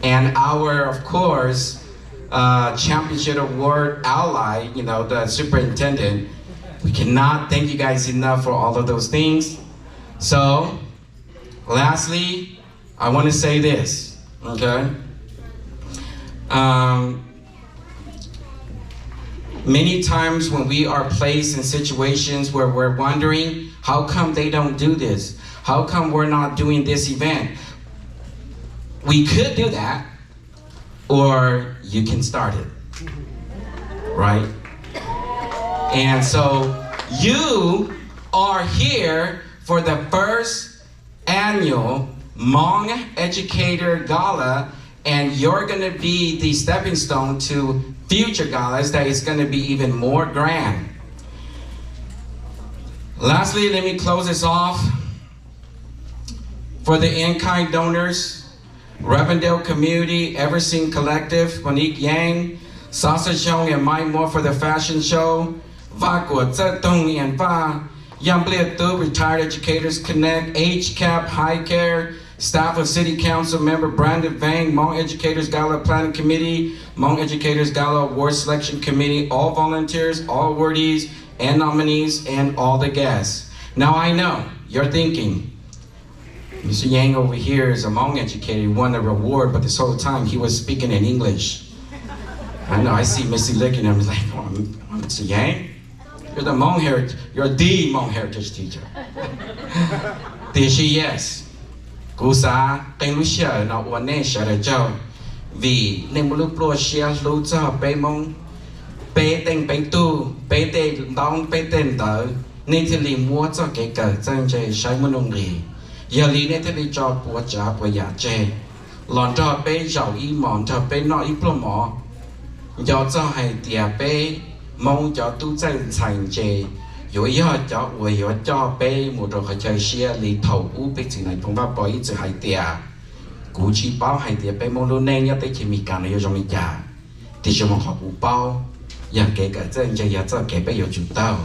And our, of course, championship award ally, the superintendent. We cannot thank you guys enough for all of those things. So, lastly, I want to say this, okay? Many times when we are placed in situations where we're wondering, how come they don't do this? How come we're not doing this event? We could do that, or you can start it, right? And so you are here for the first annual Hmong Educator Gala, and you're gonna be the stepping stone to future galas that is gonna be even more grand. Lastly, let me close this off. For the in-kind donors, Ravendale Community, Everseen Collective, Monique Yang, Sausage Young and Mike Moore for the fashion show, Va Guo Zhe Dong and Va, Young Blea Tu, Retired Educators Connect, HCAP, High Care, staff of City Council member Brandon Vang, Hmong Educators Gala Planning Committee, Hmong Educators Gala Award Selection Committee, all volunteers, all awardees and nominees, and all the guests. Now I know, you're thinking, Mr. Yang over here is a Hmong educator, he won a reward, but this whole time he was speaking in English. I know, I see Missy looking at him like, oh, Mr. Yang, you're the Hmong heritage, you're the Hmong heritage teacher. Did she? Yes. Cú sa tên lúc xưa nó uốn nè sợ đời châu vì nên một lúc lúa xia lúc cho bé mong bé tên bé tu bé tên đóng bé tên tớ nên thì lì mua cho cái cờ chân chơi sai muốn nông lì giờ lì nên thì cho bùa trả bùa giả chơi lòn cho bé giàu y mòn cho bé nọ y plô mỏ giờ cho hay tiệt bé mong cho tu chân thành chơi rồi giờ cho rồi giờ cho bé một đồ chơi xia lì thầu u bé chỉ này phong ba bói chỉ hay tiệt cú chỉ bao hay tiệt bé mong luôn nên nhớ tới chỉ mình càng này cho mình trả thì cho mình học cú bao giờ kể cả chân chơi giờ cho kể bé giờ chủ tao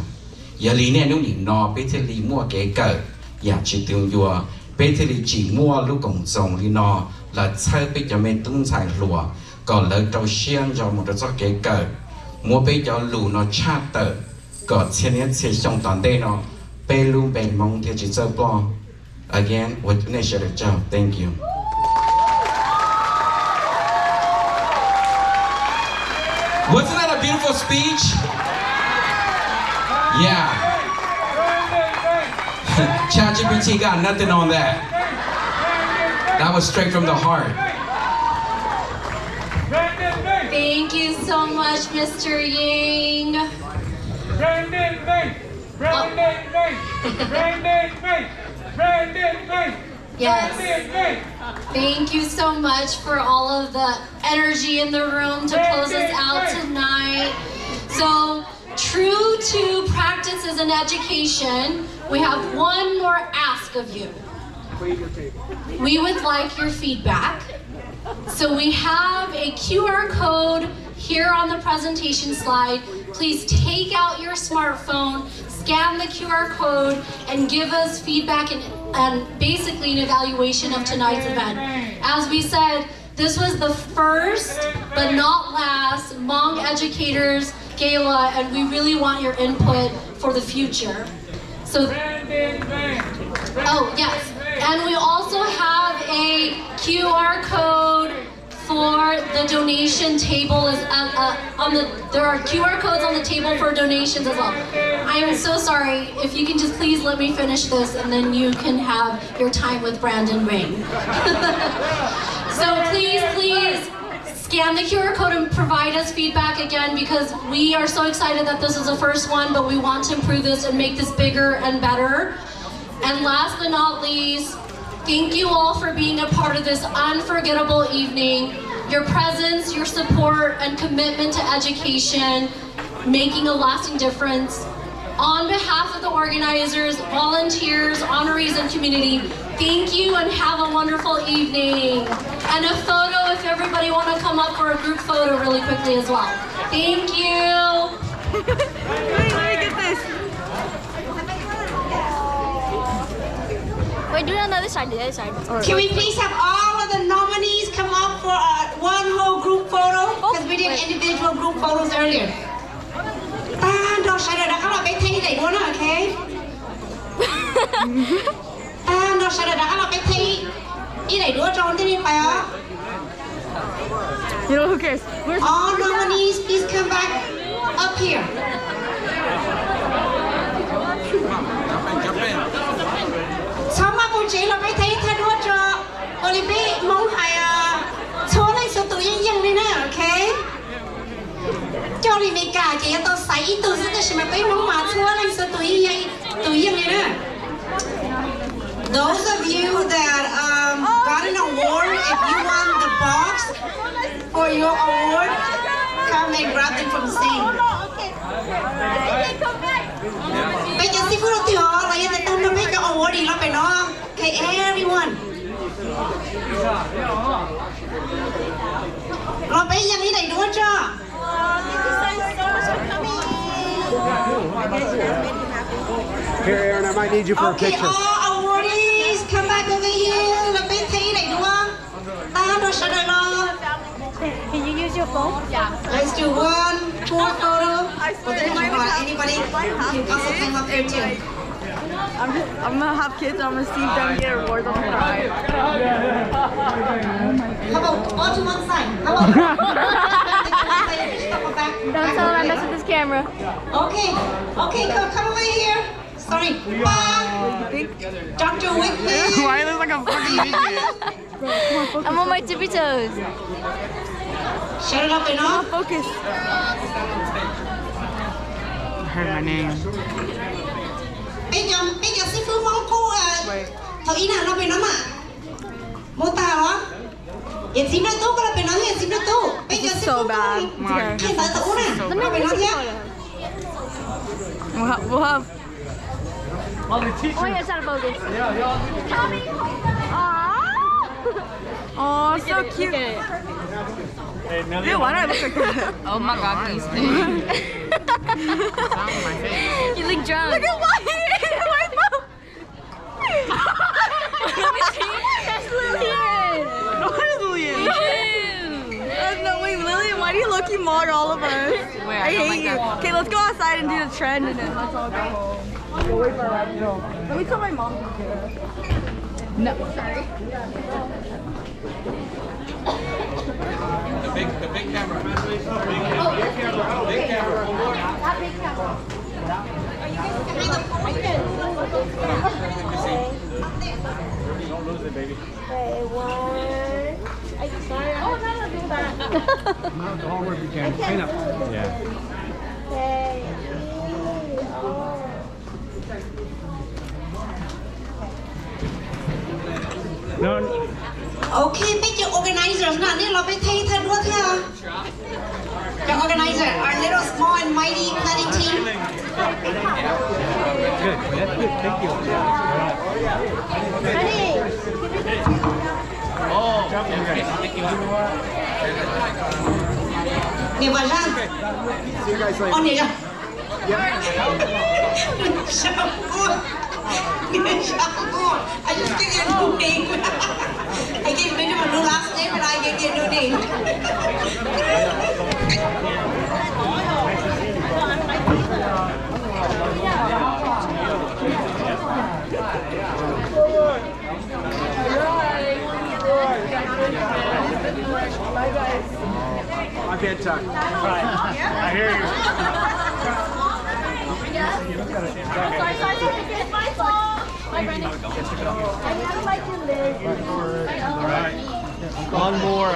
giờ lì nên nếu nhìn nó bé thì lì mua kể cả giờ chỉ tiêu vừa bé thì lì chỉ mua lúc cộng dòng lì nó là chơi bé cho mình tung xài lúa còn lỡ trâu xiên cho một đồ cho kể cả mua bé cho lù nó chát tờ còn trên hết sẽ trong toàn đây nó bé luôn bền mong thì chỉ chơi bò again what nature the job thank you. Wasn't that a beautiful speech? Yeah. ChatGPT got nothing on that. That was straight from the heart. Thank you so much, Mr. Yang. Brandon Bank! Brandon Bank! Brandon Bank! Brandon Bank! Yes. Thank you so much for all of the energy in the room to close us out tonight. So, true to practices in education, we have one more ask of you. We would like your feedback. So we have a QR code here on the presentation slide. Please take out your smartphone, scan the QR code, and give us feedback and basically an evaluation of tonight's event. As we said, this was the first but not last Hmong Educators Gala, and we really want your input for the future. So, oh yes, and we also have a QR code for the donation table. There are QR codes on the table for donations as well. I am so sorry. If you can just please let me finish this, and then you can have your time with Brandon Ring. So please scan the QR code and provide us feedback again, because we are so excited that this is the first one, but we want to improve this and make this bigger and better. And last but not least, thank you all for being a part of this unforgettable evening. Your presence, your support, and commitment to education, making a lasting difference. On behalf of the organizers, volunteers, honorees, and community, thank you and have a wonderful evening. And a photo if everybody want to come up for a group photo really quickly as well. Thank you. Wait, do it on the other side, Can we please have all of the nominees come up for one whole group photo? Because we did individual group photos earlier. Don't shut it up. I'm not okay? Don't shut it up. I'm not You know, who cares? Where's All nominees, please come back up here. Sau mà buổi chiều là phải thấy thay đua cho Olympic mong hay số này số tuổi dân đi nè, ok? Cho đi mấy cả chỉ tao sai tao sẽ chỉ mà phải mong mà số này số tuổi dân đi nè. Those of you that got an award, if you won the box for your award, come and grab them from the scene. Bây giờ xin phép đầu tiên họ là những tên nó biết cái award đi nó phải nó. Okay, everyone. Rồi bây giờ đi đầy đủ chưa? Here, Aaron, I might need you for a Okay, picture. all awardees, come back over here. Là bên thấy đầy đủ không? Ta đâu sẽ đợi lo. Can you use your phone? Yeah. Let's do one more photo. Anybody can also come up there too. I'm gonna have kids. I'm gonna see them get awards. I'm gonna cry. How about all to one side? How about Don't tell them I messed with this camera. Okay, come over here. Sorry. Dr. Whitman. Why is this like a fucking idiot? I'm on my tippy toes. Shut it up and off. Focus. I heard my name. Bây giờ sư phụ mong cô thầu ý nào nó về nó mà mô tả hả? Hiện xin nó tốt có là về nó hiện xin nó tốt. Bây giờ sư phụ hiện tại tủ nè nó về nó nhé. We'll have. Oh, yeah, it's out of focus. Tommy! Oh, so cute. Hey, Millie. Dude, why do I look like that? Oh my God, can you stay? You look drunk. Look at my mouth. Let me see. That's Lillian. What is Lillian? No, wait, Lillian, why do you look mog all of us? Wait, I I don't hate like you. that. Okay, let's go outside and do the trend and then let's all go home. We'll wait for our ride to go. Let me tell my mom to get us. No. Sorry. The big camera. Big camera. Big camera. That big camera. Don't lose it, baby. Okay, one. Oh, no, do that. No, the homework you can. Clean up. Yeah. Okay. No. Okay, bây giờ organizers nào nên là phải thay thay đua theo. The organizer, our little small and mighty planning team. Good. That's good. Thank you. Honey. Oh, thank you. Nè vào ra. See you guys later. Con nè ra. Yep. Sao cô? I just gave you a new name. I gave him a new last name, but I gave you a new name. My bedtime. I hear you. One more.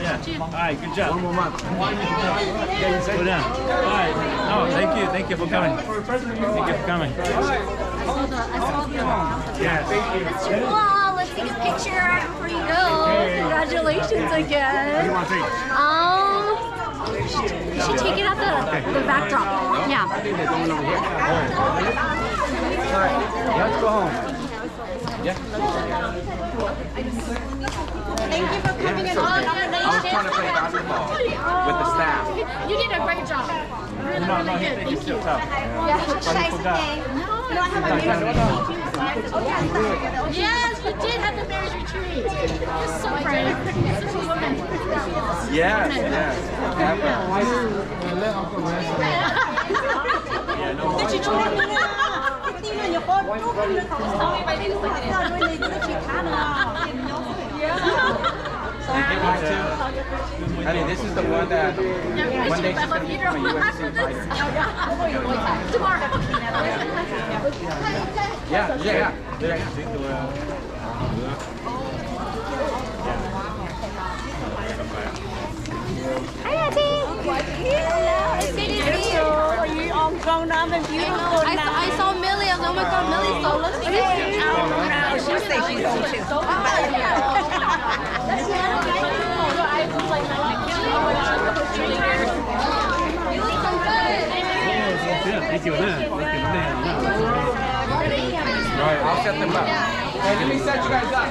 Yeah. All right. Good job. One more month. Go down. All right. No, thank you. Thank you for coming. Thank you for coming. Yeah. Thank you. Well, let's take a picture before you go. Congratulations again. What do you want to take? You should take it at the backdrop. Yeah. I think they're going over here. All right. Let's go home. Yeah. Thank you for coming and all your I was trying to play basketball with the staff. You did a great job. Really, No, really good. you're Thank you. still tough. Yeah. No, I have my marriage retreat. Yes, you did have the marriage retreat. You're so brave. Such a woman. Yes, yes. Tôi chỉ chụp lên nữa. Tin là nhiều con chụp lên nữa. Sao vậy? Đi phải sao đôi này nó chỉ khá là. Thank you. Honey, this is the one that one day she's gonna be my UFC fighter. Yeah. Hi, Auntie. Hello. It's good to see you. You all grown up and beautiful now. I saw Millie. I was, oh my God, Millie's so lovely. She'll say she's old too. Right, I'll set them up. Hey, let me set you guys up.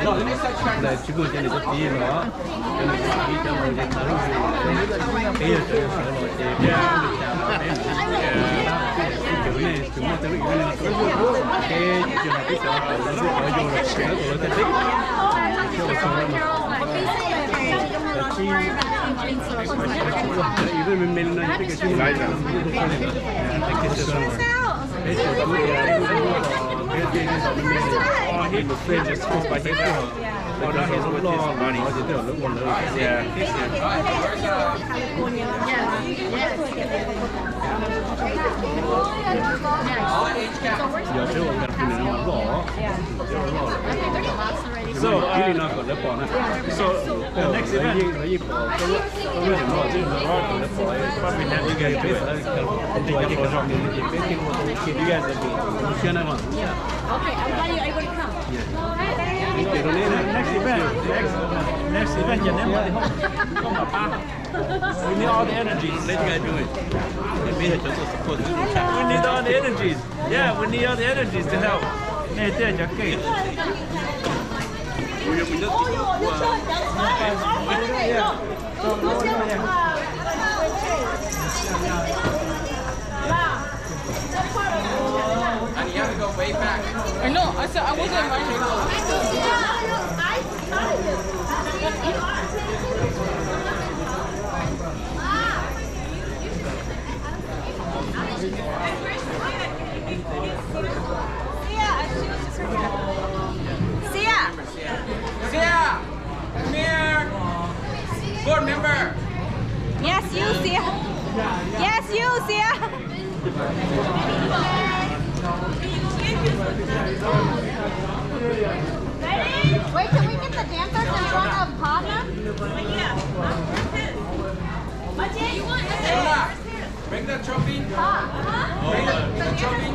No, let me set you guys up. 지금 이제 저 뒤에서 저는 이 점을 이제 다른 배열을 서로 이제 he was just spoke by his Oh, no, he's with his money. Yeah, he's So, the next event, probably have you guys do it. You guys are doing it. Okay, I'm glad you're able to come. Next event, you never we need all the energies. Let you guys do it. We need all the energies. Yeah, we need all the energies to help. Hey, there, you're okay. And you have to go way back. I know. I said I wasn't invited. Sia, come here. Board member. Yes, you, Sia. Yes, you, Sia. Wait, can we get the dancers in front of Pavna? Shona, bring the trophy. Bring the trophy.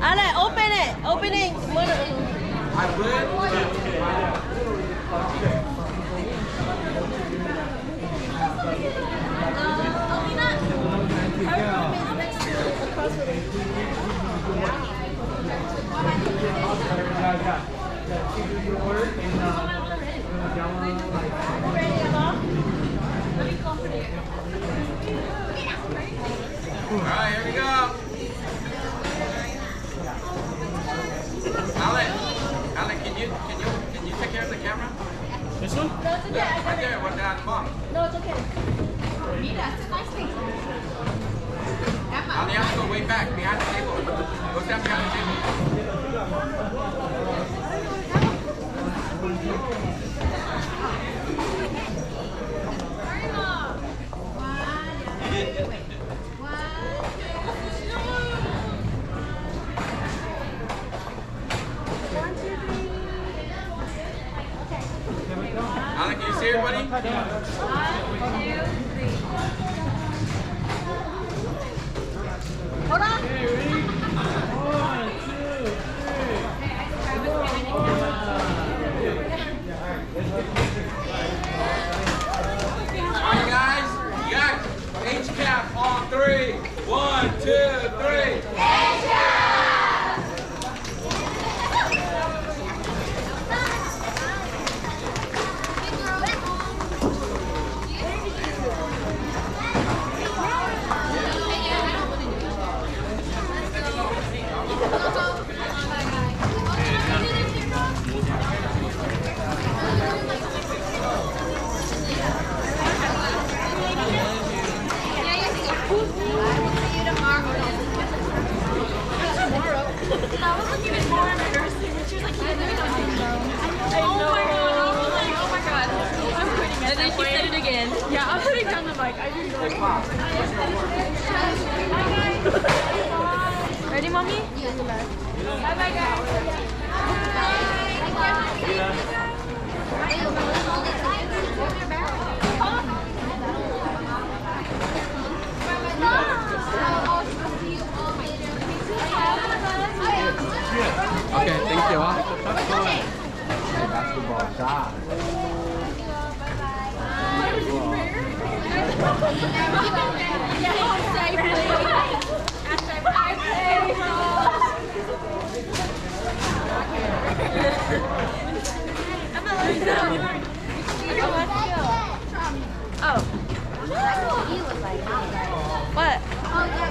Ale, open it. Open it. I would. All right, here we go. Alan, can you take care of the camera? This one? Yeah, right there, with that mom. No, it's okay. Mira, it's a nice thing. Alan, you have to go way back behind the table. Go stand behind the table. Alan, can you see everybody? Hold on. Alright guys, you got H-cap on 3. 1, 2, 3. H-cap! I was looking even more embarrassing when she was like, Ready, mommy? Bye bye, Okay, thank you. Basketball shot. Oh. What?